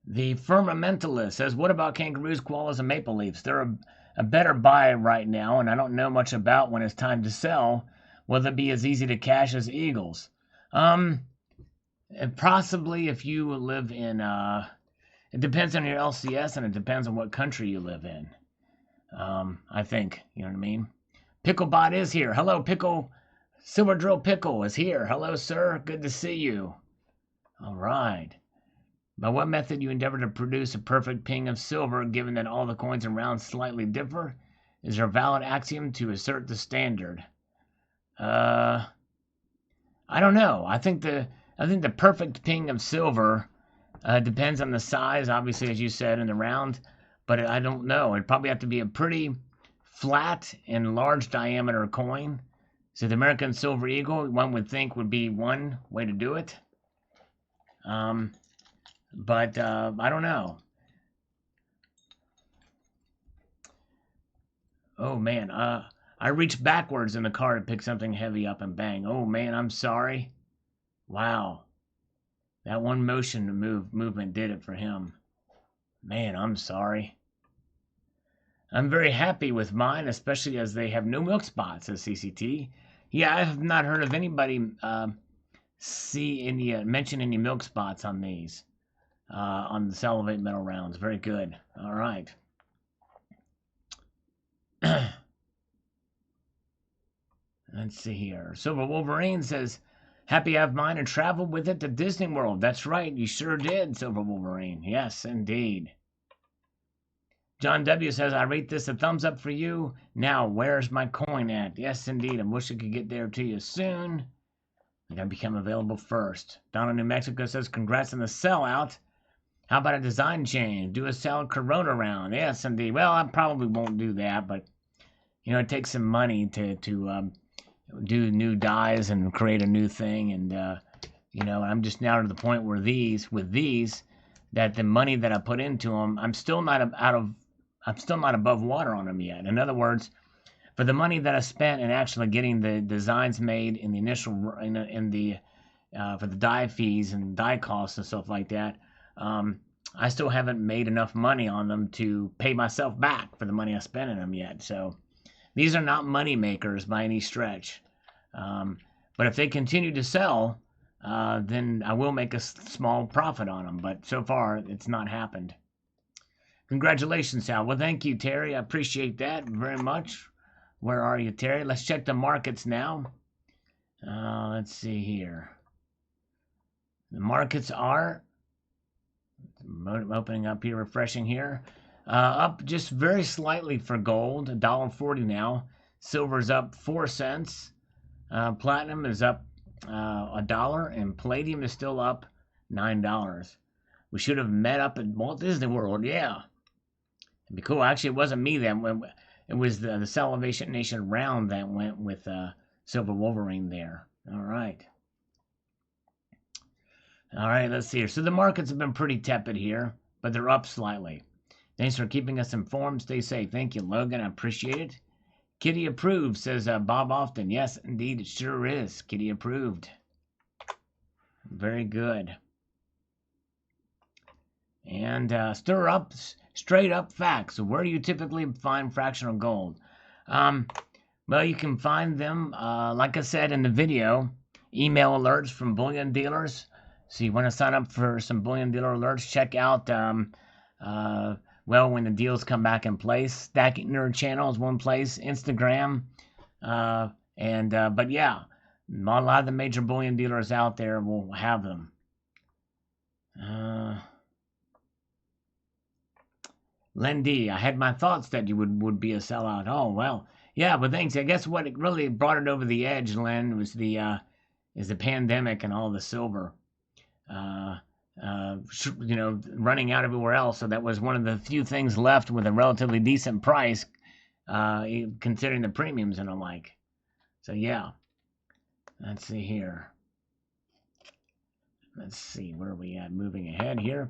The Firmamentalist says, what about kangaroos, koalas, and maple leafs? They're a better buy right now, and I don't know much about when it's time to sell. Will they be as easy to cash as eagles? And possibly if you live in, it depends on your LCS, and it depends on what country you live in. I think, you know what I mean? Picklebot is here. Hello, Pickle Silver Drill Pickle is here. Hello, sir. Good to see you. All right. By what method you endeavor to produce a perfect ping of silver, given that all the coins and rounds slightly differ? Is there a valid axiom to assert the standard? I don't know. I think the perfect ping of silver depends on the size, obviously, as you said, in the round. But I don't know. It'd probably have to be a pretty flat and large diameter coin. So the American Silver Eagle, one would think, would be one way to do it. But I don't know. Oh, man. I reached backwards in the car to pick something heavy up and bang. Oh, man, I'm sorry. Wow. That one motion to movement did it for him. Man, I'm sorry. I'm very happy with mine, especially as they have no milk spots, as CCT. Yeah, I have not heard of anybody mention any milk spots on these, on the Salivate Metal rounds. Very good. All right. Let's see here. Silver Wolverine says, happy I have mine and traveled with it to Disney World. That's right, you sure did, Silver Wolverine. Yes, indeed. John W. says, I rate this a thumbs up for you. Now, where's my coin at? Yes, indeed. I wish I could get there to you soon. I gotta become available first. Down in New Mexico says, congrats on the sellout. How about a design change? Do a sell Corona round. Yes, indeed. Well, I probably won't do that, but, it takes some money to do new dies and create a new thing. And, I'm just now to the point where that the money that I put into them, I'm still not above water on them yet. In other words, for the money that I spent in actually getting the designs made in the initial for the die fees and die costs and stuff like that, I still haven't made enough money on them to pay myself back for the money I spent in them yet. So these are not money makers by any stretch. But if they continue to sell, then I will make a small profit on them. But so far, it's not happened. Congratulations, Sal. Well, thank you, Terry. I appreciate that very much. Where are you, Terry? Let's check the markets now. Let's see here. The markets are opening up here, refreshing here. Up just very slightly for gold, $1.40 now. Silver's up 4 cents. Platinum is up $1, and palladium is still up $9. We should have met up at Walt Disney World. Yeah, it'd be cool. Actually, it wasn't me that went. It was the Salvation Nation round that went with Silver Wolverine there. All right. All right, let's see here. So the markets have been pretty tepid here, but they're up slightly. Thanks for keeping us informed. Stay safe. Thank you, Logan. I appreciate it. Kitty approved, says Bob Often. Yes, indeed, it sure is. Kitty approved. Very good. And straight up facts. So where do you typically find fractional gold? Well, you can find them, like I said in the video, email alerts from bullion dealers. So you want to sign up for some bullion dealer alerts, check out, when the deals come back in place. Stacking Nerd channel is one place, Instagram. But yeah, a lot of the major bullion dealers out there will have them. Lendy, I had my thoughts that you would be a sellout. Oh, well, yeah, but thanks. I guess what really brought it over the edge, Len, was the pandemic and all the silver. Running out everywhere else. So that was one of the few things left with a relatively decent price, considering the premiums and the like. So yeah, let's see here. Let's see, where are we at? Moving ahead here.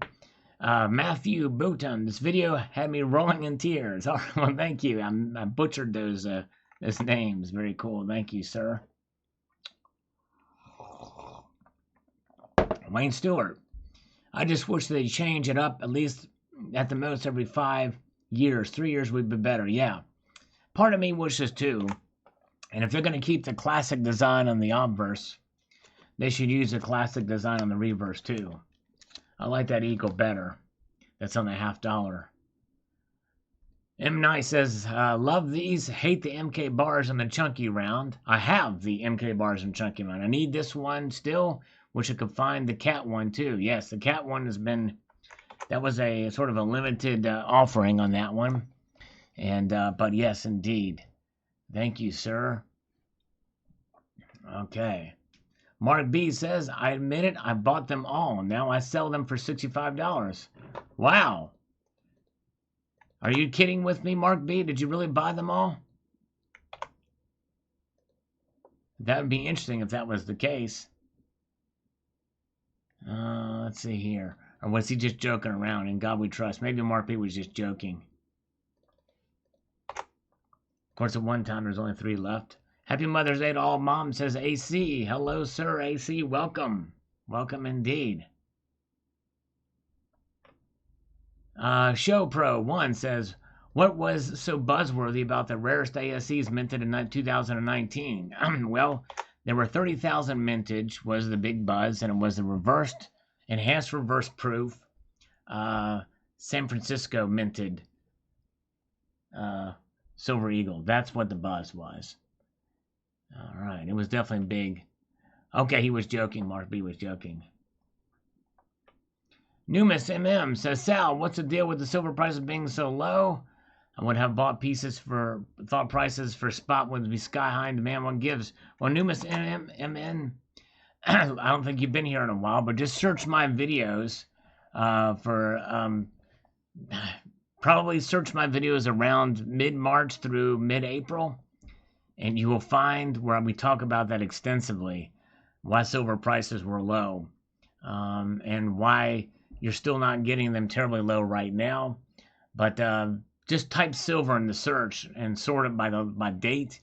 Matthew Bouton, this video had me rolling in tears. Oh, well, thank you. I butchered those names. Very cool. Thank you, sir. Wayne Stewart. I just wish they'd change it up at least at the most every 5 years. 3 years would be better. Yeah. Part of me wishes too. And if they're going to keep the classic design on the obverse, they should use the classic design on the reverse too. I like that eagle better. That's on the $50. M. Knight says, love these, hate the MK bars and the chunky round. I have the MK bars and chunky round. I need this one still. Wish I could find the cat one too. Yes, the cat one has been, that was a sort of a limited offering on that one. And, but yes, indeed. Thank you, sir. Okay. Mark B says, I admit it, I bought them all. Now I sell them for $65. Wow. Are you kidding with me, Mark B? Did you really buy them all? That would be interesting if that was the case. Let's see here. Or was he just joking around? In God we trust. Maybe Mark B was just joking. Of course, at one time there's only 3 left. Happy Mother's Day to all. Mom, says AC. Hello, sir, AC. Welcome. Welcome indeed. Show Pro 1 says, what was so buzzworthy about the rarest ASCs minted in 2019? Well, there were 30,000 mintage was the big buzz, and it was the enhanced reverse proof. San Francisco minted Silver Eagle. That's what the buzz was. All right, it was definitely big. Okay, he was joking. Mark B was joking. Numis MM says, Sal, what's the deal with the silver prices being so low? I would have thought prices for spot would be sky high and demand one gives. Well, Numis MN, I don't think you've been here in a while, but just search my videos probably search my videos around mid-March through mid-April, and you will find where we talk about that extensively, why silver prices were low, and why you're still not getting them terribly low right now. But just type silver in the search and sort it by date,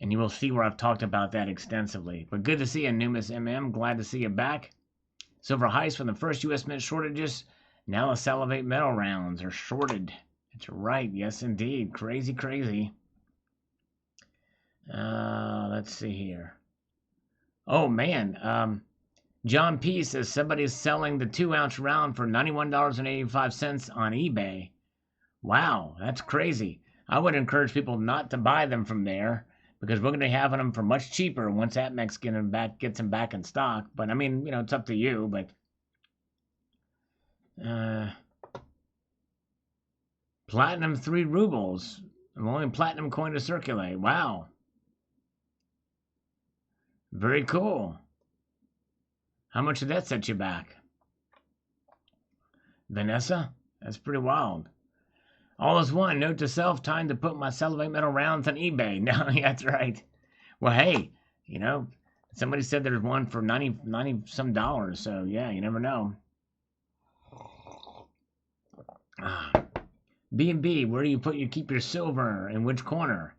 and you will see where I've talked about that extensively. But good to see you, Numis MM. Glad to see you back. Silver heist from the first U.S. Mint shortages. Now the Salivate Metal rounds are shorted. That's right. Yes, indeed. Crazy, crazy. Let's see here. Oh, man. John P. says somebody's selling the 2-ounce round for $91.85 on eBay. Wow, that's crazy. I would encourage people not to buy them from there, because we're going to be having them for much cheaper once APMEX gets them back in stock. But, I mean, it's up to you, but... Platinum 3 rubles. I'm only platinum coin to circulate. Wow. Very cool. How much did that set you back? Vanessa? That's pretty wild. All is one. Note to self, time to put my Salivate Metal rounds on eBay. No, that's right. Well, hey, somebody said there's one for 90 some dollars, so yeah, you never know. B&B, where do you keep your silver? In which corner?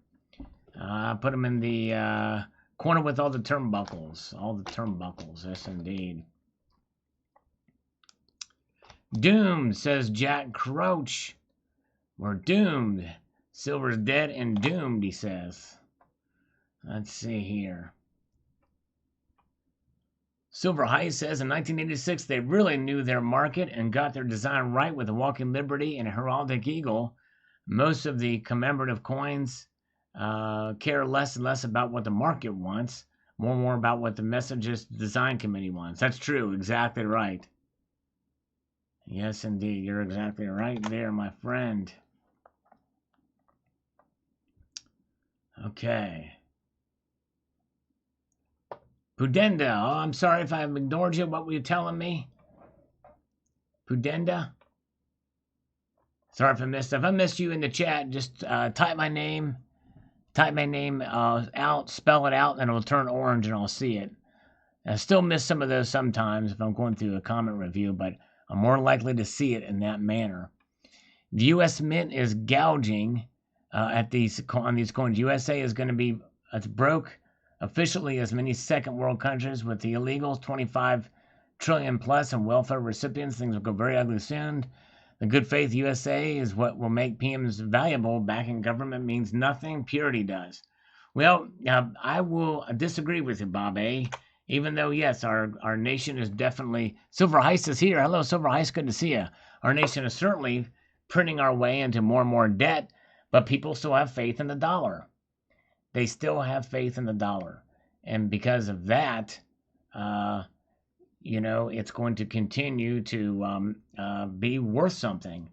I put them in the corner with all the turnbuckles. All the turnbuckles, yes indeed. Doomed, says Jack Croach. We're doomed. Silver's dead and doomed, he says. Let's see here. Silver High says in 1986 they really knew their market and got their design right with a Walking Liberty and a Heraldic Eagle. Most of the commemorative coins care less and less about what the market wants, more about what the Messages Design Committee wants. That's true. Exactly right. Yes, indeed. You're exactly right there, my friend. Okay. Pudenda. Oh, I'm sorry if I've ignored you. What were you telling me? Pudenda? Sorry if I missed stuff. If I missed you in the chat, just type my name out, spell it out, and it'll turn orange and I'll see it. I still miss some of those sometimes if I'm going through a comment review, but I'm more likely to see it in that manner. The U.S. Mint is gouging on these coins. USA is going to be broke officially as many second world countries with the illegals, 25 trillion plus, and welfare recipients. Things will go very ugly soon. The good faith USA is what will make PMs valuable. Backing government means nothing. Purity does. Well, I will disagree with you, Bob A. Even though, yes, our nation is definitely... Silver Heist is here. Hello, Silver Heist. Good to see you. Our nation is certainly printing our way into more and more debt. But people still have faith in the dollar. They still have faith in the dollar. And because of that, it's going to continue to be worth something.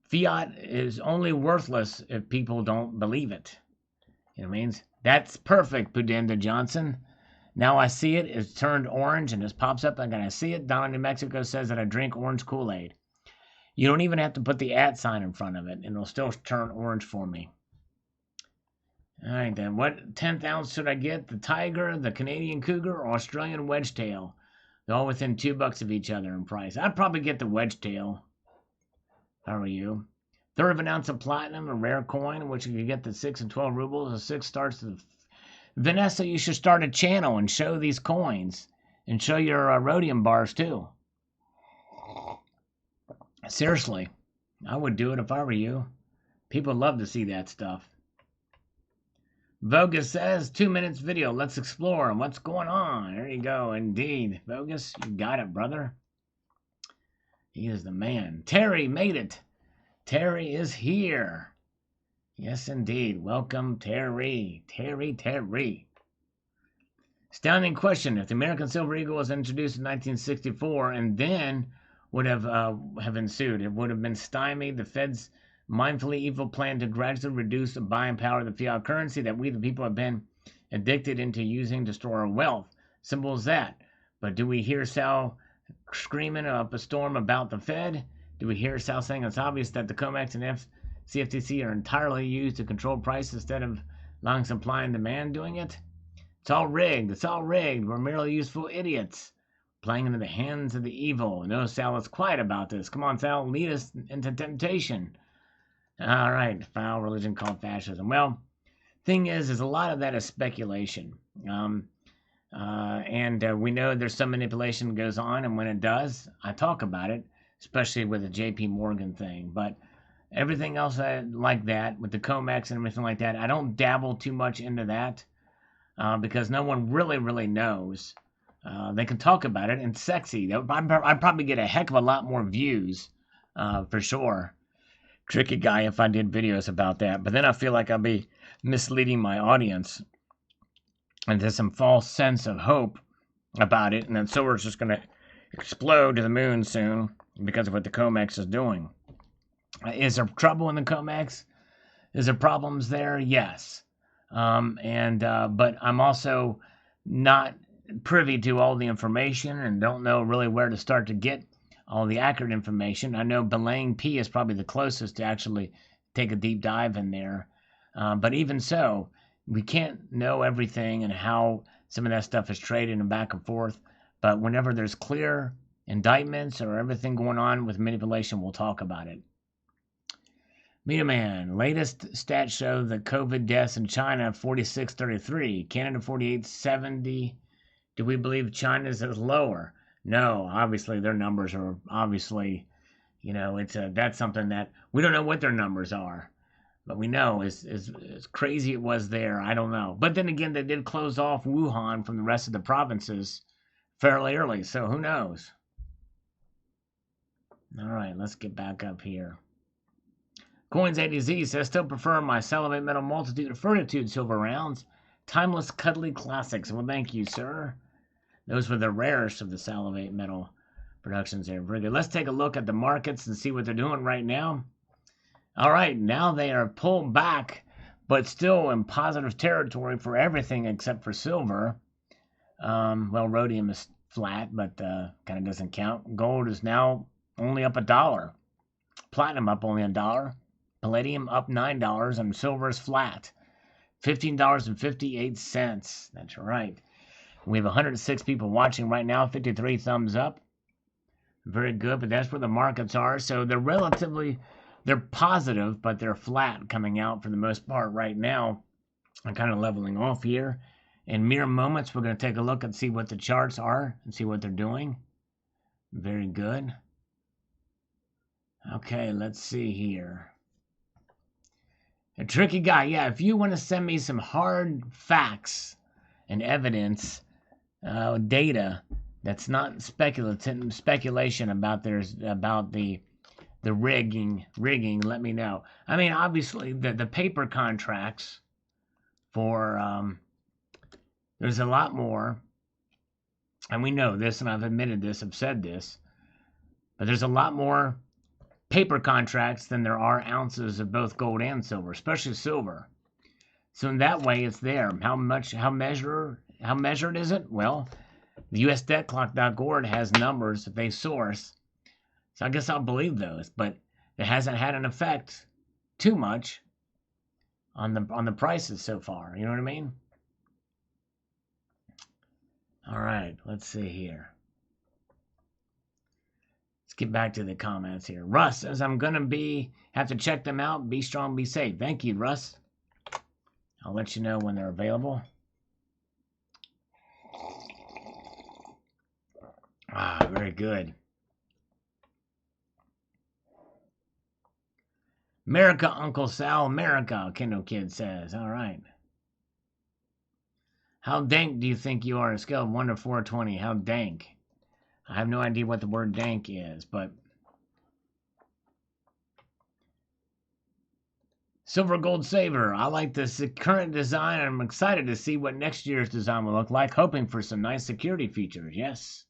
Fiat is only worthless if people don't believe it. You know what I mean? That's perfect, Pudenda Johnson. Now I see it. It's turned orange and it pops up. I'm going to see it. Donna, New Mexico says that I drink orange Kool-Aid. You don't even have to put the @ sign in front of it, and it'll still turn orange for me. All right, then. What 10th ounce should I get? The Tiger, the Canadian Cougar, or Australian Wedgetail? They're all within $2 of each other in price. I'd probably get the Wedgetail. How are you? Third of an ounce of platinum, a rare coin, which you can get the 6 and 12 rubles. The 6 starts to... Vanessa, you should start a channel and show these coins. And show your rhodium bars, too. Seriously. I would do it if I were you. People love to see that stuff. Vogus says, 2 minutes video. Let's explore. What's going on? There you go. Indeed. Vogus, you got it, brother. He is the man. Terry made it. Terry is here. Yes, indeed. Welcome, Terry. Terry. Astounding question. If the American Silver Eagle was introduced in 1964 and then would have ensued, it would have been stymied. The Fed's mindfully evil plan to gradually reduce the buying power of the fiat currency that we, the people, have been addicted into using to store our wealth. Simple as that. But do we hear Sal screaming up a storm about the Fed? Do we hear Sal saying it's obvious that the COMEX and CFTC are entirely used to control price instead of allowing supply and demand doing it? It's all rigged. We're merely useful idiots playing into the hands of the evil. No, Sal is quiet about this. Come on, Sal, lead us into temptation. All right, foul religion called fascism. Well, thing is a lot of that is speculation. And we know there's some manipulation that goes on, and when it does, I talk about it, especially with the J.P. Morgan thing. But everything else like that, with the COMEX and everything like that, I don't dabble too much into that because no one really knows. They can talk about it, and sexy. I'd probably get a heck of a lot more views, for sure. Tricky guy if I did videos about that. But then I feel like I'll be misleading my audience into some false sense of hope about it, and then silver's just going to explode to the moon soon because of what the COMEX is doing. Is there trouble in the COMEX? Is there problems there? Yes. But I'm also not privy to all the information and don't know really where to start to get all the accurate information. I know Belaying P is probably the closest to actually take a deep dive in there. But even so, we can't know everything and how some of that stuff is traded and back and forth. But whenever there's clear indictments or everything going on with manipulation, we'll talk about it. Media Man, latest stats show that COVID deaths in China 4633, Canada 4870. Do we believe China's is lower? No, obviously their numbers are obviously, that's something that we don't know what their numbers are, but we know as crazy it was there. I don't know, but then again, they did close off Wuhan from the rest of the provinces fairly early, so who knows? All right, let's get back up here. Coins ADZ says, still prefer my Salivate Metal Multitude of Fortitude silver rounds. Timeless cuddly classics. Well, thank you, sir. Those were the rarest of the Salivate Metal productions there. Very good. Let's take a look at the markets and see what they're doing right now. All right, now they are pulled back, but still in positive territory for everything except for silver. Well, rhodium is flat, but kind of doesn't count. Gold is now only up $1. Platinum up only $1. Palladium up $9, and silver is flat. $15.58. That's right. We have 106 people watching right now, 53 thumbs up. Very good, but that's where the markets are. So they're positive, but they're flat coming out for the most part right now. I'm kind of leveling off here. In mere moments, we're going to take a look and see what the charts are and see what they're doing. Very good. Okay, let's see here. A tricky guy. Yeah, if you want to send me some hard facts and evidence, data that's not speculation about the the rigging, let me know. I mean, obviously, the paper contracts for, there's a lot more, and we know this, and I've admitted this, I've said this, but there's a lot more paper contracts than there are ounces of both gold and silver, especially silver. So in that way, it's there. How measured is it? Well, the USDebtClock.org has numbers that they source. So I guess I'll believe those, but it hasn't had an effect too much on the prices so far. You know what I mean? All right, let's see here. Let's get back to the comments here. Russ says I'm gonna have to check them out. Be strong, be safe. Thank you, Russ. I'll let you know when they're available. Ah, very good. America, Uncle Sal, America, Kindle Kid says. All right. How dank do you think you are? A scale of 1 to 420. How dank? I have no idea what the word dank is, but... Silver Gold Saver. I like this current design, and I'm excited to see what next year's design will look like, hoping for some nice security features. Yes.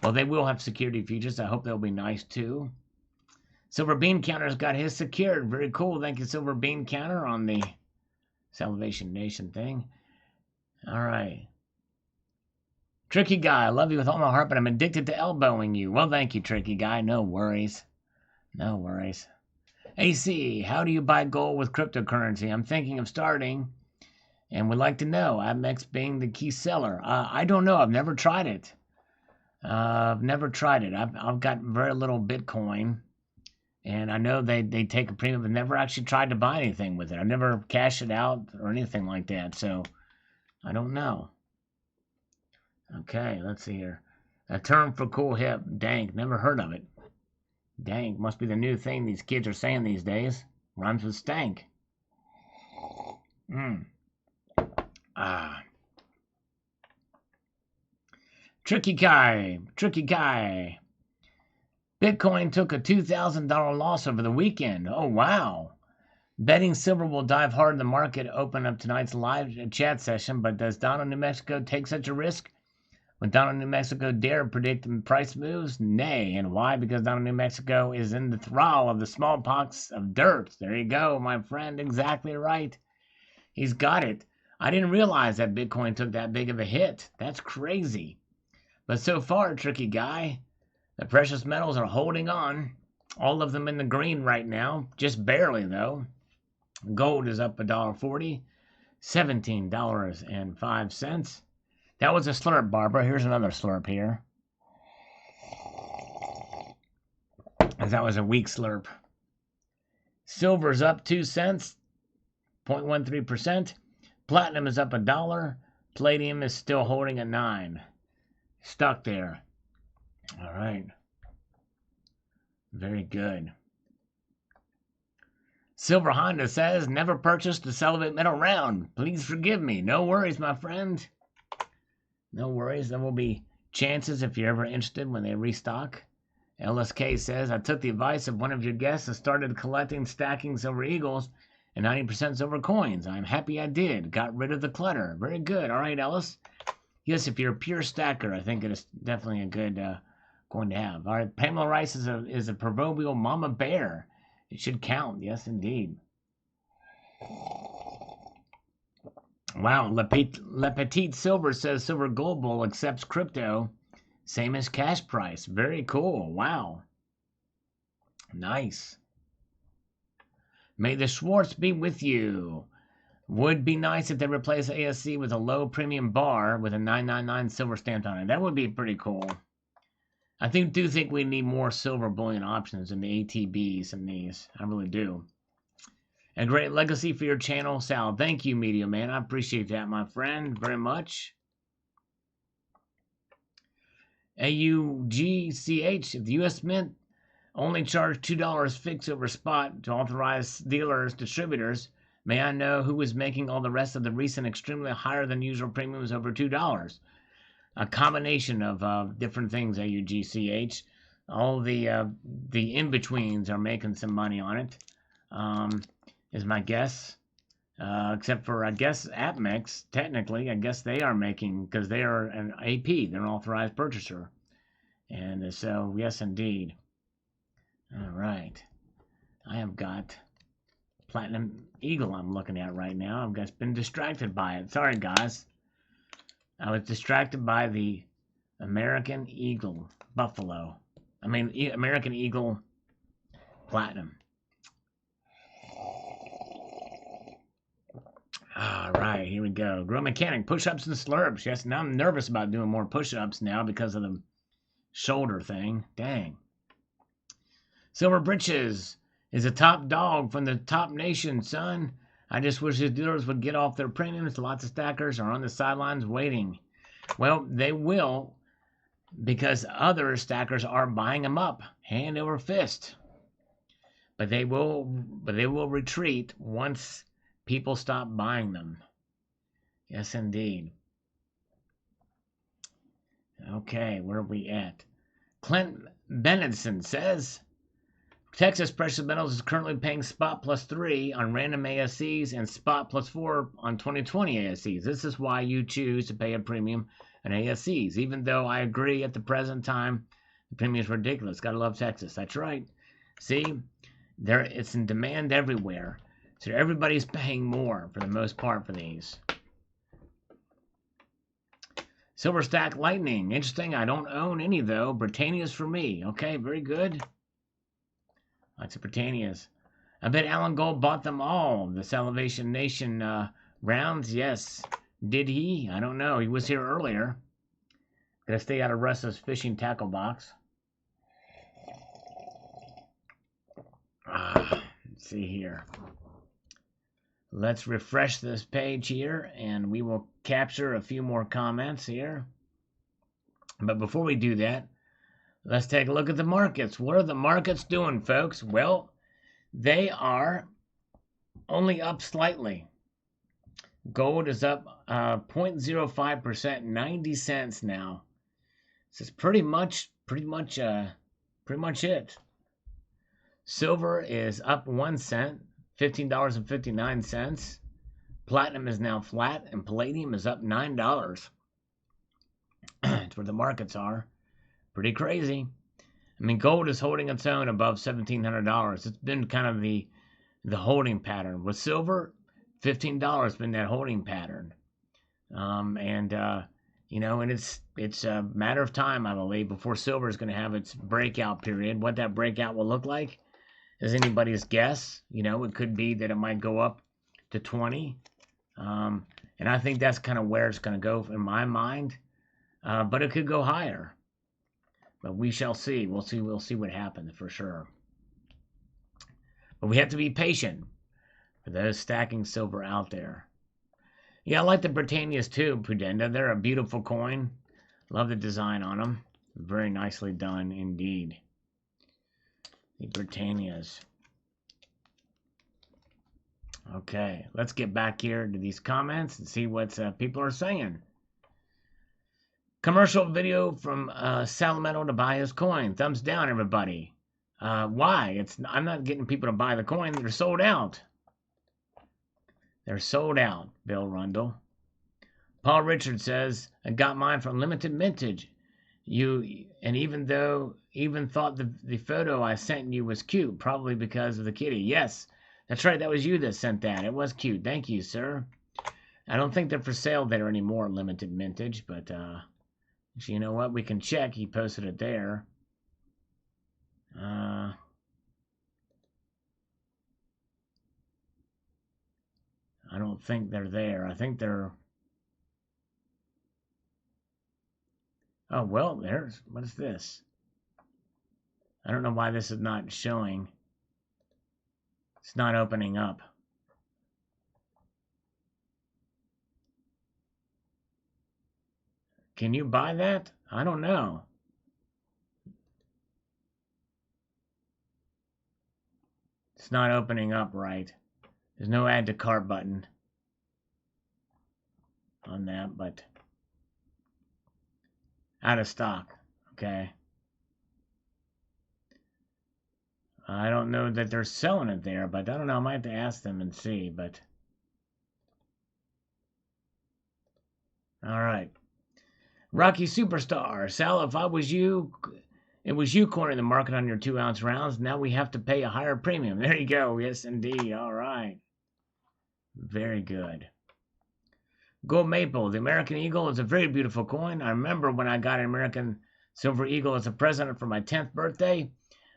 Well, they will have security features. I hope they'll be nice, too. Silver Bean Counter's got his secured. Very cool. Thank you, Silver Bean Counter, on the Salvation Nation thing. All right. Tricky Guy, I love you with all my heart, but I'm addicted to elbowing you. Well, thank you, Tricky Guy. No worries. No worries. AC, how do you buy gold with cryptocurrency? I'm thinking of starting and would like to know. Amex being the key seller. I don't know. I've never tried it. I've got very little Bitcoin. And I know they take a premium, but never actually tried to buy anything with it. I've never cashed it out or anything like that. So I don't know. Okay, let's see here. A term for cool hip. Dank. Never heard of it. Dank. Must be the new thing these kids are saying these days. Rhymes with stank. Tricky guy. Bitcoin took a $2,000 loss over the weekend. Oh, wow. Betting silver will dive hard in the market. Open up tonight's live chat session, but does Donald New Mexico take such a risk? Would Donald New Mexico dare predict price moves? Nay. And why? Because Donald New Mexico is in the thrall of the smallpox of dirt. There you go, my friend. Exactly right. He's got it. I didn't realize that Bitcoin took that big of a hit. That's crazy. But so far, Tricky Guy, the precious metals are holding on. All of them in the green right now. Just barely, though. Gold is up $1.40. $17.05. That was a slurp, Barbara. Here's another slurp here. As that was a weak slurp. Silver's up 2 cents, 0.13%. Platinum is up $1. Palladium is still holding at 9. Stuck there. All right. Very good. Silver Honda says, never purchased the Salivate Metal round. Please forgive me. No worries, my friend. No worries. There will be chances if you're ever interested when they restock. LSK says, I took the advice of one of your guests and started collecting, stacking silver eagles and 90% silver coins. I'm happy I did. Got rid of the clutter. Very good. All right, Ellis. Yes, if you're a pure stacker, I think it is definitely a good coin to have. All right, Pamela Rice is a proverbial mama bear. It should count. Yes, indeed. Wow, Le Petit Silver says Silver Gold Bull accepts crypto. Same as cash price. Very cool. Wow. Nice. May the Schwartz be with you. Would be nice if they replace ASC with a low premium bar with a 999 silver stamped on it. That would be pretty cool. I do think we need more silver bullion options in the ATBs and these. I really do. A great legacy for your channel, Sal. Thank you, Media Man. I appreciate that, my friend, very much. AUGCH, if the U.S. Mint only charged $2 fixed over spot to authorized dealers, distributors, may I know who is making all the rest of the recent extremely higher than usual premiums over $2? A combination of different things, AUGCH. all the in-betweens are making some money on it, is my guess. Except for, I guess, AppMix, technically, I guess they are making, because they are an AP, they're an authorized purchaser. And so, yes, indeed. All right. I have got Platinum Eagle I'm looking at right now. I've just been distracted by it. Sorry, guys. I was distracted by the American Eagle Buffalo. American Eagle Platinum. All right, here we go. Grow Mechanic, push-ups and slurps. Yes, now I'm nervous about doing more push-ups now because of the shoulder thing. Dang. Silver Britches is a top dog from the top nation, son. I just wish his dealers would get off their premiums. Lots of stackers are on the sidelines waiting. Well, they will, because other stackers are buying them up, hand over fist. But they will retreat once people stop buying them. Yes, indeed. Okay, where are we at? Clint Benenson says, Texas Precious Metals is currently paying spot +3 on random ASCs and spot +4 on 2020 ASCs. This is why you choose to pay a premium on ASCs, even though I agree at the present time the premium is ridiculous. Gotta love Texas. That's right. See, it's in demand everywhere. So everybody's paying more for the most part for these. Silver Stack Lightning. Interesting. I don't own any, though. Britannia's for me. Okay, very good. Lots of Britannias. I bet Alan Gold bought them all. The Salivation Nation rounds. Yes. Did he? I don't know. He was here earlier. Gotta stay out of Russ's fishing tackle box. Let's see here. Let's refresh this page here, and we will capture a few more comments here. But before we do that, let's take a look at the markets. What are the markets doing, folks? Well, they are only up slightly. Gold is up 0.05%, 90 cents now. This is pretty much it. Silver is up 1 cent. $15.59. Platinum is now flat, and palladium is up $9. That's where the markets are. Pretty crazy. I mean, gold is holding its own above $1,700. It's been kind of the holding pattern. With silver, $15 has been that holding pattern. And it's a matter of time, I believe, before silver is going to have its breakout period. What that breakout will look like is anybody's guess. It could be that it might go up to 20. And I think that's kind of where it's going to go in my mind. But it could go higher. But we shall see. We'll see what happens for sure. But we have to be patient for those stacking silver out there. Yeah, I like the Britannias too, Pudenda. They're a beautiful coin. Love the design on them. Very nicely done indeed. The Britannias. Okay, let's get back here to these comments and see what people are saying. Commercial video from Salivate Metal to buy his coin. Thumbs down, everybody. Why? I'm not getting people to buy the coin. They're sold out. They're sold out, Bill Rundle. Paul Richard says, I got mine from Limited Mintage. Even thought the photo I sent you was cute, probably because of the kitty. Yes, that's right. That was you that sent that. It was cute. Thank you, sir. I don't think they're for sale there anymore, Limited Mintage, but so you know what? We can check. He posted it there. I don't think they're there. I think they're... Oh, well, what is this? I don't know why this is not showing. It's not opening up. Can you buy that? I don't know. It's not opening up right. There's no add to cart button on that, but out of stock. Okay. I don't know that they're selling it there, but I don't know. I might have to ask them and see. But all right, Rocky Superstar, Sal. If I was you, it was you cornering the market on your 2-ounce rounds. Now we have to pay a higher premium. There you go. Yes, indeed. All right. Very good. Gold Maple, the American Eagle is a very beautiful coin. I remember when I got an American Silver Eagle as a present for my 10th birthday.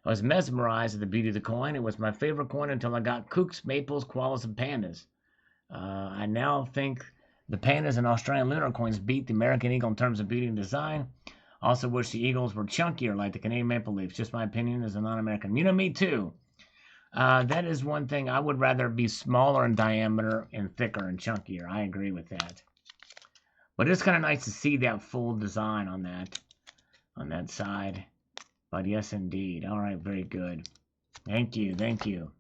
I was mesmerized at the beauty of the coin. It was my favorite coin until I got kooks, maples, koalas, and pandas. I now think the pandas and Australian lunar coins beat the American Eagle in terms of beauty and design. Also wish the Eagles were chunkier like the Canadian maple leafs. Just my opinion as a non-American. You know, me too. That is one thing. I would rather be smaller in diameter and thicker and chunkier. I agree with that. But it's kind of nice to see that full design on that side. But yes, indeed. All right, very good. Thank you, thank you.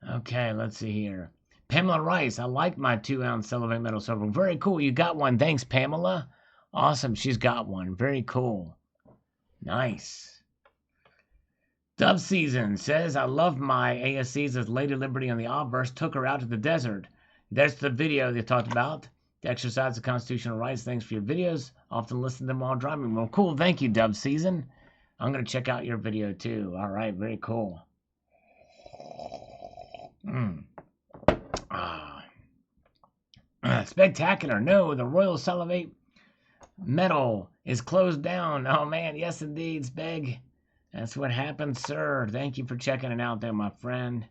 Okay, let's see here. Pamela Rice, I like my 2-ounce Salivate Metal silver. Very cool. You got one. Thanks, Pamela. Awesome. She's got one. Very cool. Nice. Dove Season says, I love my ASCs as Lady Liberty on the obverse took her out to the desert. That's the video they talked about. To exercise the constitutional rights. Thanks for your videos. Often listen to them while driving. Well, cool. Thank you, Dove Season. I'm going to check out your video, too. All right. Very cool. Spectacular. No, the Royal Salivate Metal is closed down. Oh, man. Yes, indeed, Speg. That's what happened, sir. Thank you for checking it out there, my friend.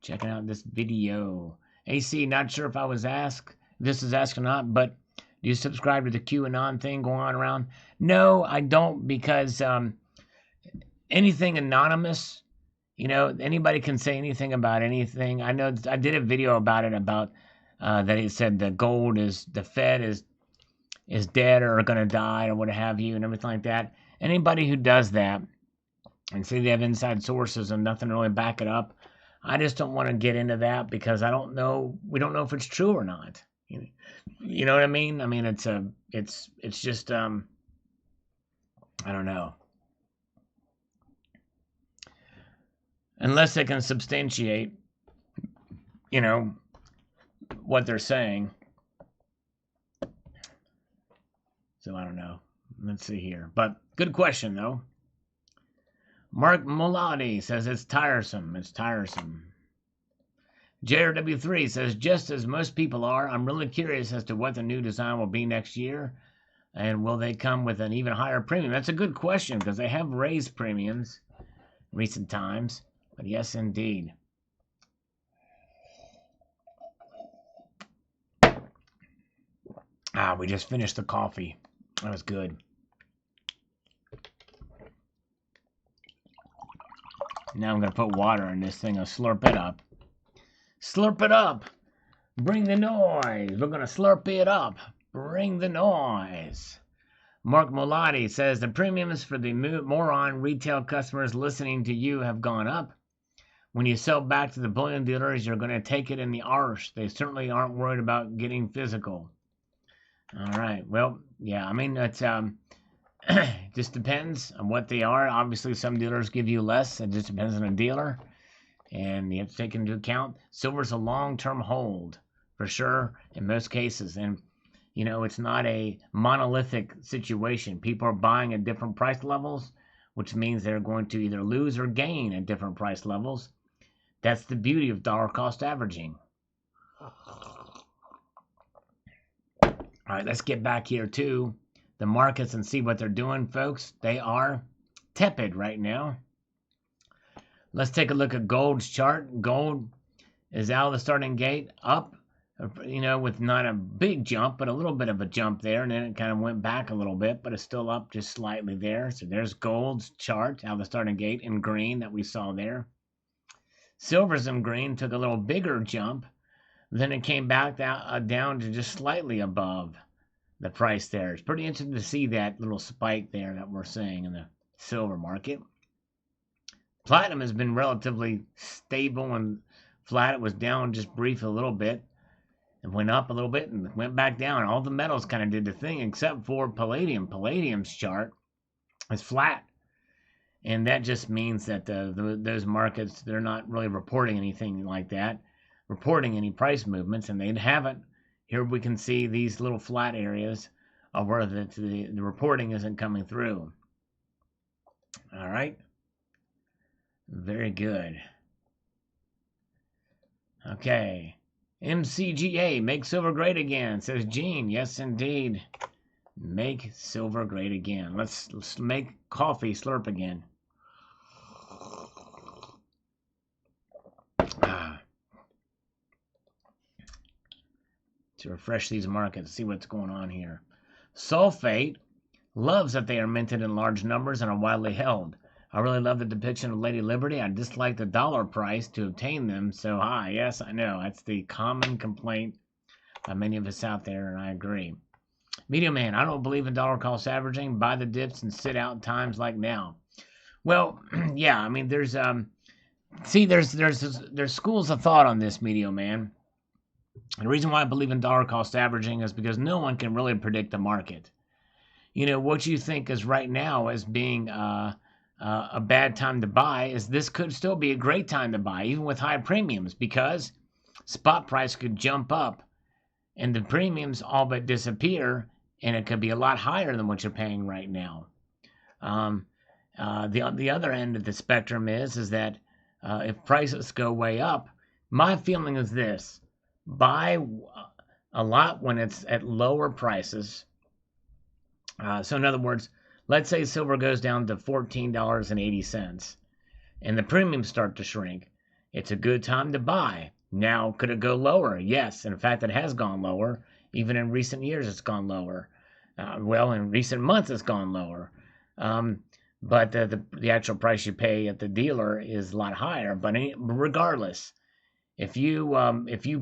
Checking out this video. AC, not sure if I was asked. This is asked or not, but do you subscribe to the QAnon thing going on around? No, I don't, because anything anonymous, you know, anybody can say anything about anything. I know I did a video about it, about that it said the gold is, the Fed is dead or going to die or what have you and everything like that. Anybody who does that and say they have inside sources and nothing to really back it up, I just don't want to get into that because I don't know. We don't know if it's true or not. You know what I mean? I mean, it's just, I don't know. Unless they can substantiate, you know, what they're saying. So I don't know. Let's see here. But good question, though. Mark Muladi says it's tiresome. It's tiresome. JRW3 says, just as most people are, I'm really curious as to what the new design will be next year. And will they come with an even higher premium? That's a good question because they have raised premiums in recent times. But yes, indeed. We just finished the coffee. That was good. Now I'm going to put water in this thing and slurp it up. Slurp it up. Bring the noise. We're going to slurp it up. Bring the noise. Mark Muladi says the premiums for the moron retail customers listening to you have gone up. When you sell back to the bullion dealers, you're going to take it in the arse. They certainly aren't worried about getting physical. All right. Well, yeah, I mean, it's just depends on what they are. Obviously, some dealers give you less. It just depends on the dealer. And you have to take into account silver's a long-term hold for sure in most cases. And, you know, it's not a monolithic situation. People are buying at different price levels, which means they're going to either lose or gain at different price levels. That's the beauty of dollar cost averaging. All right, let's get back here to the markets and see what they're doing, folks. They are tepid right now. Let's take a look at gold's chart. Gold is out of the starting gate, up, you know, with not a big jump, but a little bit of a jump there. And then it kind of went back a little bit, but it's still up just slightly there. So there's gold's chart out of the starting gate in green that we saw there. Silver's in green, took a little bigger jump. Then it came back down to just slightly above the price there. It's pretty interesting to see that little spike there that we're seeing in the silver market. Platinum has been relatively stable and flat. It was down just briefly a little bit. It went up a little bit and went back down. All the metals kind of did the thing except for palladium. Palladium's chart is flat. And that just means that those markets, they're not really reporting anything like that, reporting any price movements, and they haven't. Here we can see these little flat areas of where the reporting isn't coming through. All right. Very good. Okay. MCGA, make silver great again, says Gene. Yes, indeed. Make silver great again. Let's make coffee slurp again. To refresh these markets, see what's going on here. Sulfate loves that they are minted in large numbers and are widely held. I really love the depiction of Lady Liberty. I dislike the dollar price to obtain them so high. Yes, I know. That's the common complaint by many of us out there, and I agree. Medium Man, I don't believe in dollar cost averaging. Buy the dips and sit out times like now. Well, yeah, I mean, there's schools of thought on this, Medium Man. The reason why I believe in dollar cost averaging is because no one can really predict the market. You know, what you think is right now as being a bad time to buy is this could still be a great time to buy, even with high premiums, because spot price could jump up and the premiums all but disappear, and it could be a lot higher than what you're paying right now. The other end of the spectrum is that if prices go way up, my feeling is this: buy a lot when it's at lower prices. So in other words, let's say silver goes down to $14.80 and the premiums start to shrink. It's a good time to buy. Now, could it go lower? Yes. In fact, it has gone lower. Even in recent years, it's gone lower. In recent months, it's gone lower. But the actual price you pay at the dealer is a lot higher. But regardless, if you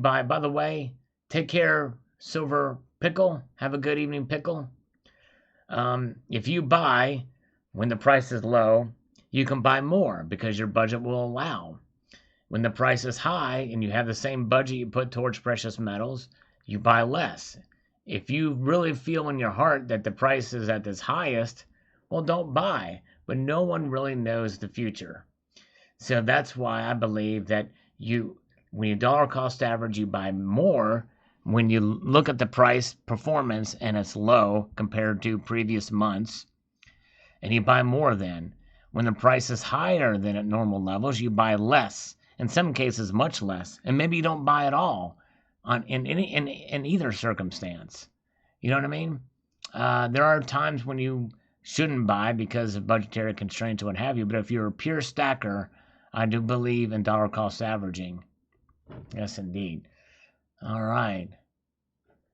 buy, by the way, take care, Silver Pickle. Have a good evening, Pickle. If you buy when the price is low, you can buy more because your budget will allow. When the price is high and you have the same budget you put towards precious metals, you buy less. If you really feel in your heart that the price is at its highest, well, don't buy. But no one really knows the future. So that's why I believe that when you dollar cost average, you buy more when you look at the price performance and it's low compared to previous months, and you buy more then. When the price is higher than at normal levels, you buy less. In some cases, much less, and maybe you don't buy at all in either circumstance. You know what I mean? There are times when you shouldn't buy because of budgetary constraints or what have you, but if you're a pure stacker, I do believe in dollar cost averaging. Yes, indeed. All right.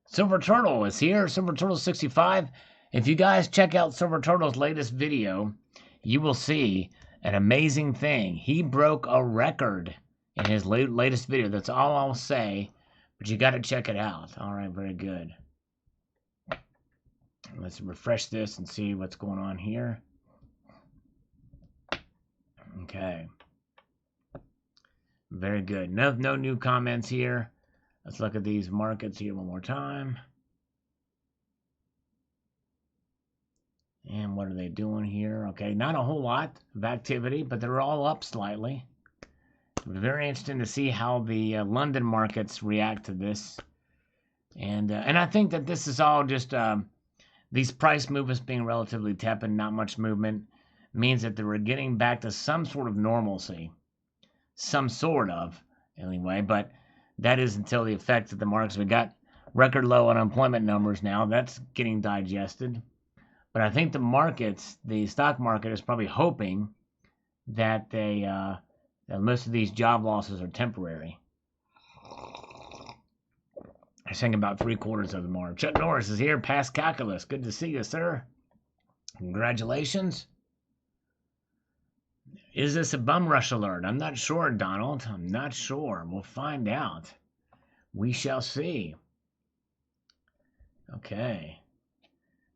Silver Turtle is here. Silver Turtle 65. If you guys check out Silver Turtle's latest video, you will see an amazing thing. He broke a record in his latest video. That's all I'll say, but you got to check it out. All right, very good. Let's refresh this and see what's going on here. Okay. Very good. No new comments here. Let's look at these markets here one more time. And what are they doing here? Okay, not a whole lot of activity, but they're all up slightly. Very interesting to see how the London markets react to this. And I think that this is all just these price movements being relatively tepid, not much movement, means that we're getting back to some sort of normalcy. Some sort of, anyway, but that is until the effects of the markets. We got record low unemployment numbers now. That's getting digested. But I think the stock market is probably hoping that that most of these job losses are temporary. I think about 3/4 of them are. Chuck Norris is here, past calculus. Good to see you, sir. Congratulations. Is this a bum rush alert? I'm not sure, Donald. I'm not sure. We'll find out. We shall see. Okay.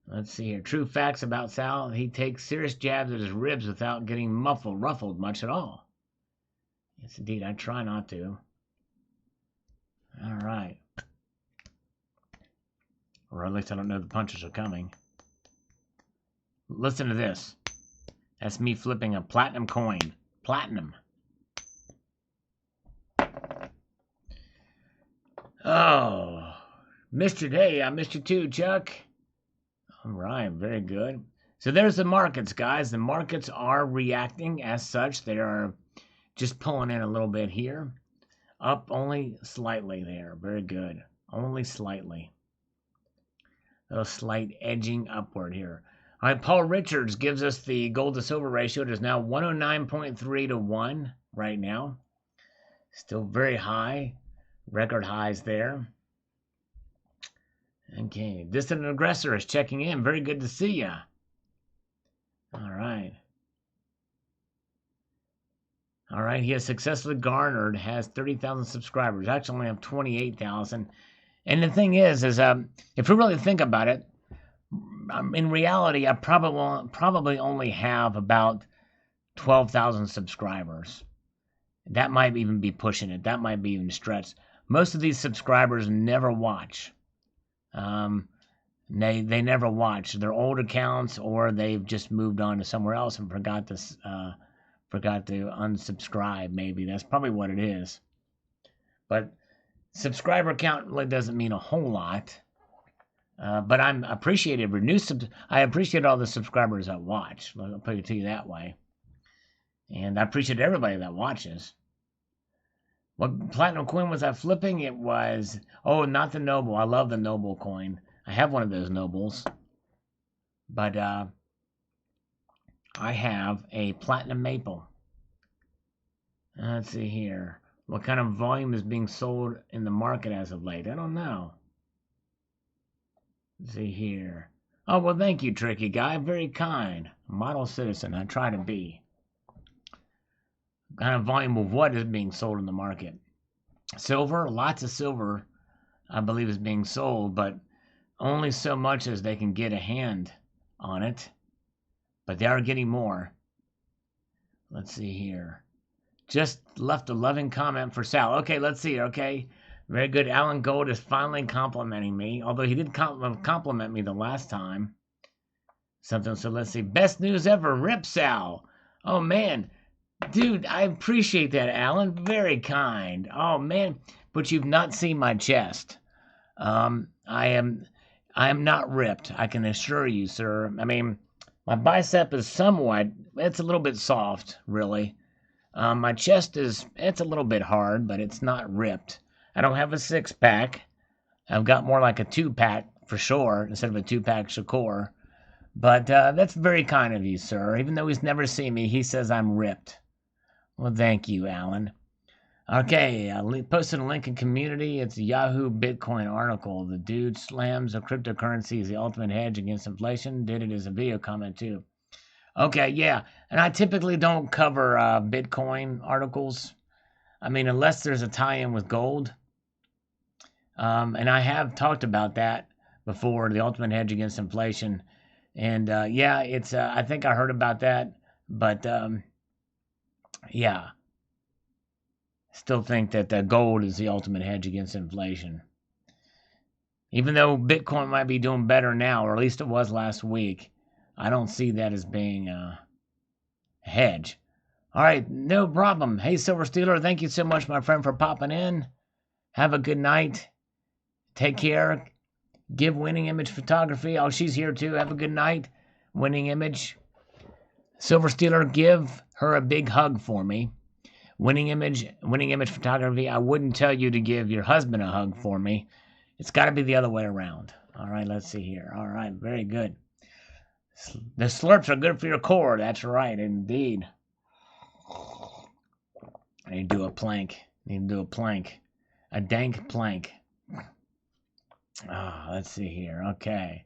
Let's see here. True facts about Sal. He takes serious jabs at his ribs without getting ruffled much at all. Yes, indeed. I try not to. All right. Or at least I don't know the punches are coming. Listen to this. That's me flipping a platinum coin. Platinum. Oh, missed it. Hey, I missed you too, Chuck. All right, very good. So there's the markets, guys. The markets are reacting as such. They are just pulling in a little bit here. Up only slightly there. Very good. Only slightly. A little slight edging upward here. All right, Paul Richards gives us the gold to silver ratio. It is now 109.3 to 1 right now. Still very high. Record highs there. Okay, Distant Aggressor is checking in. Very good to see ya. All right. All right, he has successfully garnered, has 30,000 subscribers. Actually, only have 28,000. And the thing is if we really think about it, in reality, I probably only have about 12,000 subscribers. That might even be pushing it. That might be even stretched. Most of these subscribers never watch. They never watch. They're old accounts, or they've just moved on to somewhere else and forgot to unsubscribe. Maybe that's probably what it is. But subscriber count really doesn't mean a whole lot. But I'm appreciative. I appreciate all the subscribers that watch. I'll put it to you that way. And I appreciate everybody that watches. What platinum coin was I flipping? It was, not the noble. I love the noble coin. I have one of those nobles. But I have a platinum maple. Let's see here. What kind of volume is being sold in the market as of late? I don't know. Let's see here. Oh, well, thank you, Tricky Guy. Very kind. Model citizen. I try to be. Kind of volume of what is being sold in the market? Silver. Lots of silver, I believe, is being sold, but only so much as they can get a hand on it. But they are getting more. Let's see here. Just left a loving comment for Sal. Okay, let's see. Okay. Very good. Alan Gold is finally complimenting me, although he did compliment me the last time. So let's see. Best news ever. Rip Sal. Oh, man. Dude, I appreciate that, Alan. Very kind. Oh, man. But you've not seen my chest. I am not ripped, I can assure you, sir. I mean, my bicep is it's a little bit soft, really. My chest it's a little bit hard, but it's not ripped. I don't have a 6-pack. I've got more like a 2-pack for sure, instead of a 2-pack Shakur. But that's very kind of you, sir. Even though he's never seen me, he says I'm ripped. Well, thank you, Alan. Okay, I posted a link in community. It's a Yahoo Bitcoin article. The dude slams a cryptocurrency as the ultimate hedge against inflation. Did it as a video comment, too. Okay, yeah. And I typically don't cover Bitcoin articles. I mean, unless there's a tie-in with gold. And I have talked about that before, the ultimate hedge against inflation. And, it's I think I heard about that. But, yeah. Still think that gold is the ultimate hedge against inflation. Even though Bitcoin might be doing better now, or at least it was last week, I don't see that as being a hedge. All right, no problem. Hey, Silver Stealer, thank you so much, my friend, for popping in. Have a good night. Take care. Give Winning Image Photography. Oh, she's here too. Have a good night. Winning Image. Silver Stealer, give her a big hug for me. Winning Image Photography, I wouldn't tell you to give your husband a hug for me. It's got to be the other way around. All right, let's see here. All right, very good. The slurps are good for your core. That's right, indeed. I need to do a plank. A dank plank. Let's see here. Okay.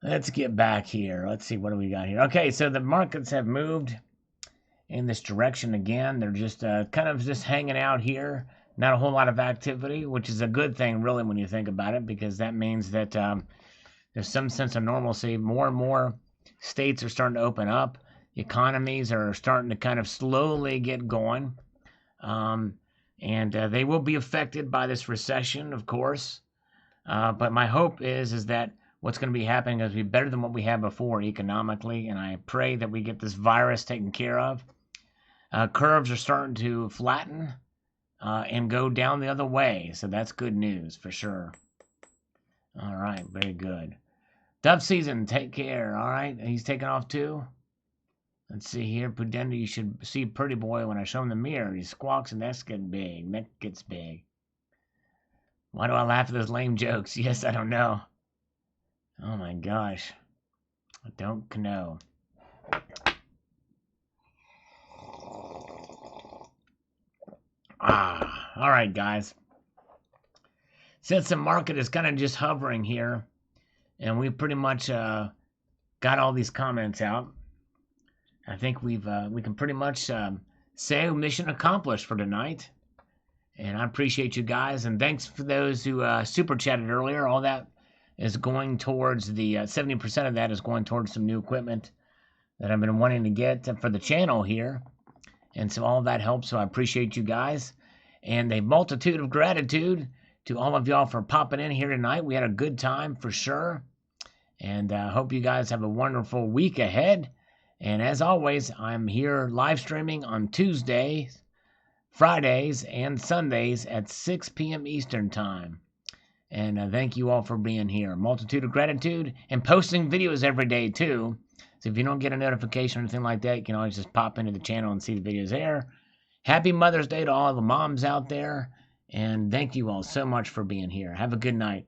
Let's get back here. Let's see, what do we got here? Okay, so the markets have moved in this direction again. They're just kind of just hanging out here. Not a whole lot of activity, which is a good thing, really, when you think about it, because that means that there's some sense of normalcy. More and more states are starting to open up. Economies are starting to kind of slowly get going. And they will be affected by this recession, of course. But my hope is that what's going to be happening is be better than what we had before economically, and I pray that we get this virus taken care of. Curves are starting to flatten and go down the other way, so that's good news for sure. All right, very good. Dove season, take care. All right, he's taking off too. Let's see here. Pudenda, you should see Pretty Boy when I show him the mirror. He squawks and neck gets big. Neck gets big. Why do I laugh at those lame jokes? Yes, I don't know. Oh my gosh. I don't know. All right, guys. Since the market is kind of just hovering here, and we pretty much got all these comments out, I think we can pretty much say mission accomplished for tonight. And I appreciate you guys, and thanks for those who super chatted earlier. All that is going towards the 70% of that is going towards some new equipment that I've been wanting to get for the channel here, and so all that helps. So I appreciate you guys, and a multitude of gratitude to all of y'all for popping in here tonight. We had a good time for sure, and I hope you guys have a wonderful week ahead. And as always, I'm here live streaming on Tuesdays, Fridays, and Sundays at 6 p.m. Eastern Time. And thank you all for being here. Multitude of gratitude, and posting videos every day too. So if you don't get a notification or anything like that, you can always just pop into the channel and see the videos there. Happy Mother's Day to all the moms out there. And thank you all so much for being here. Have a good night.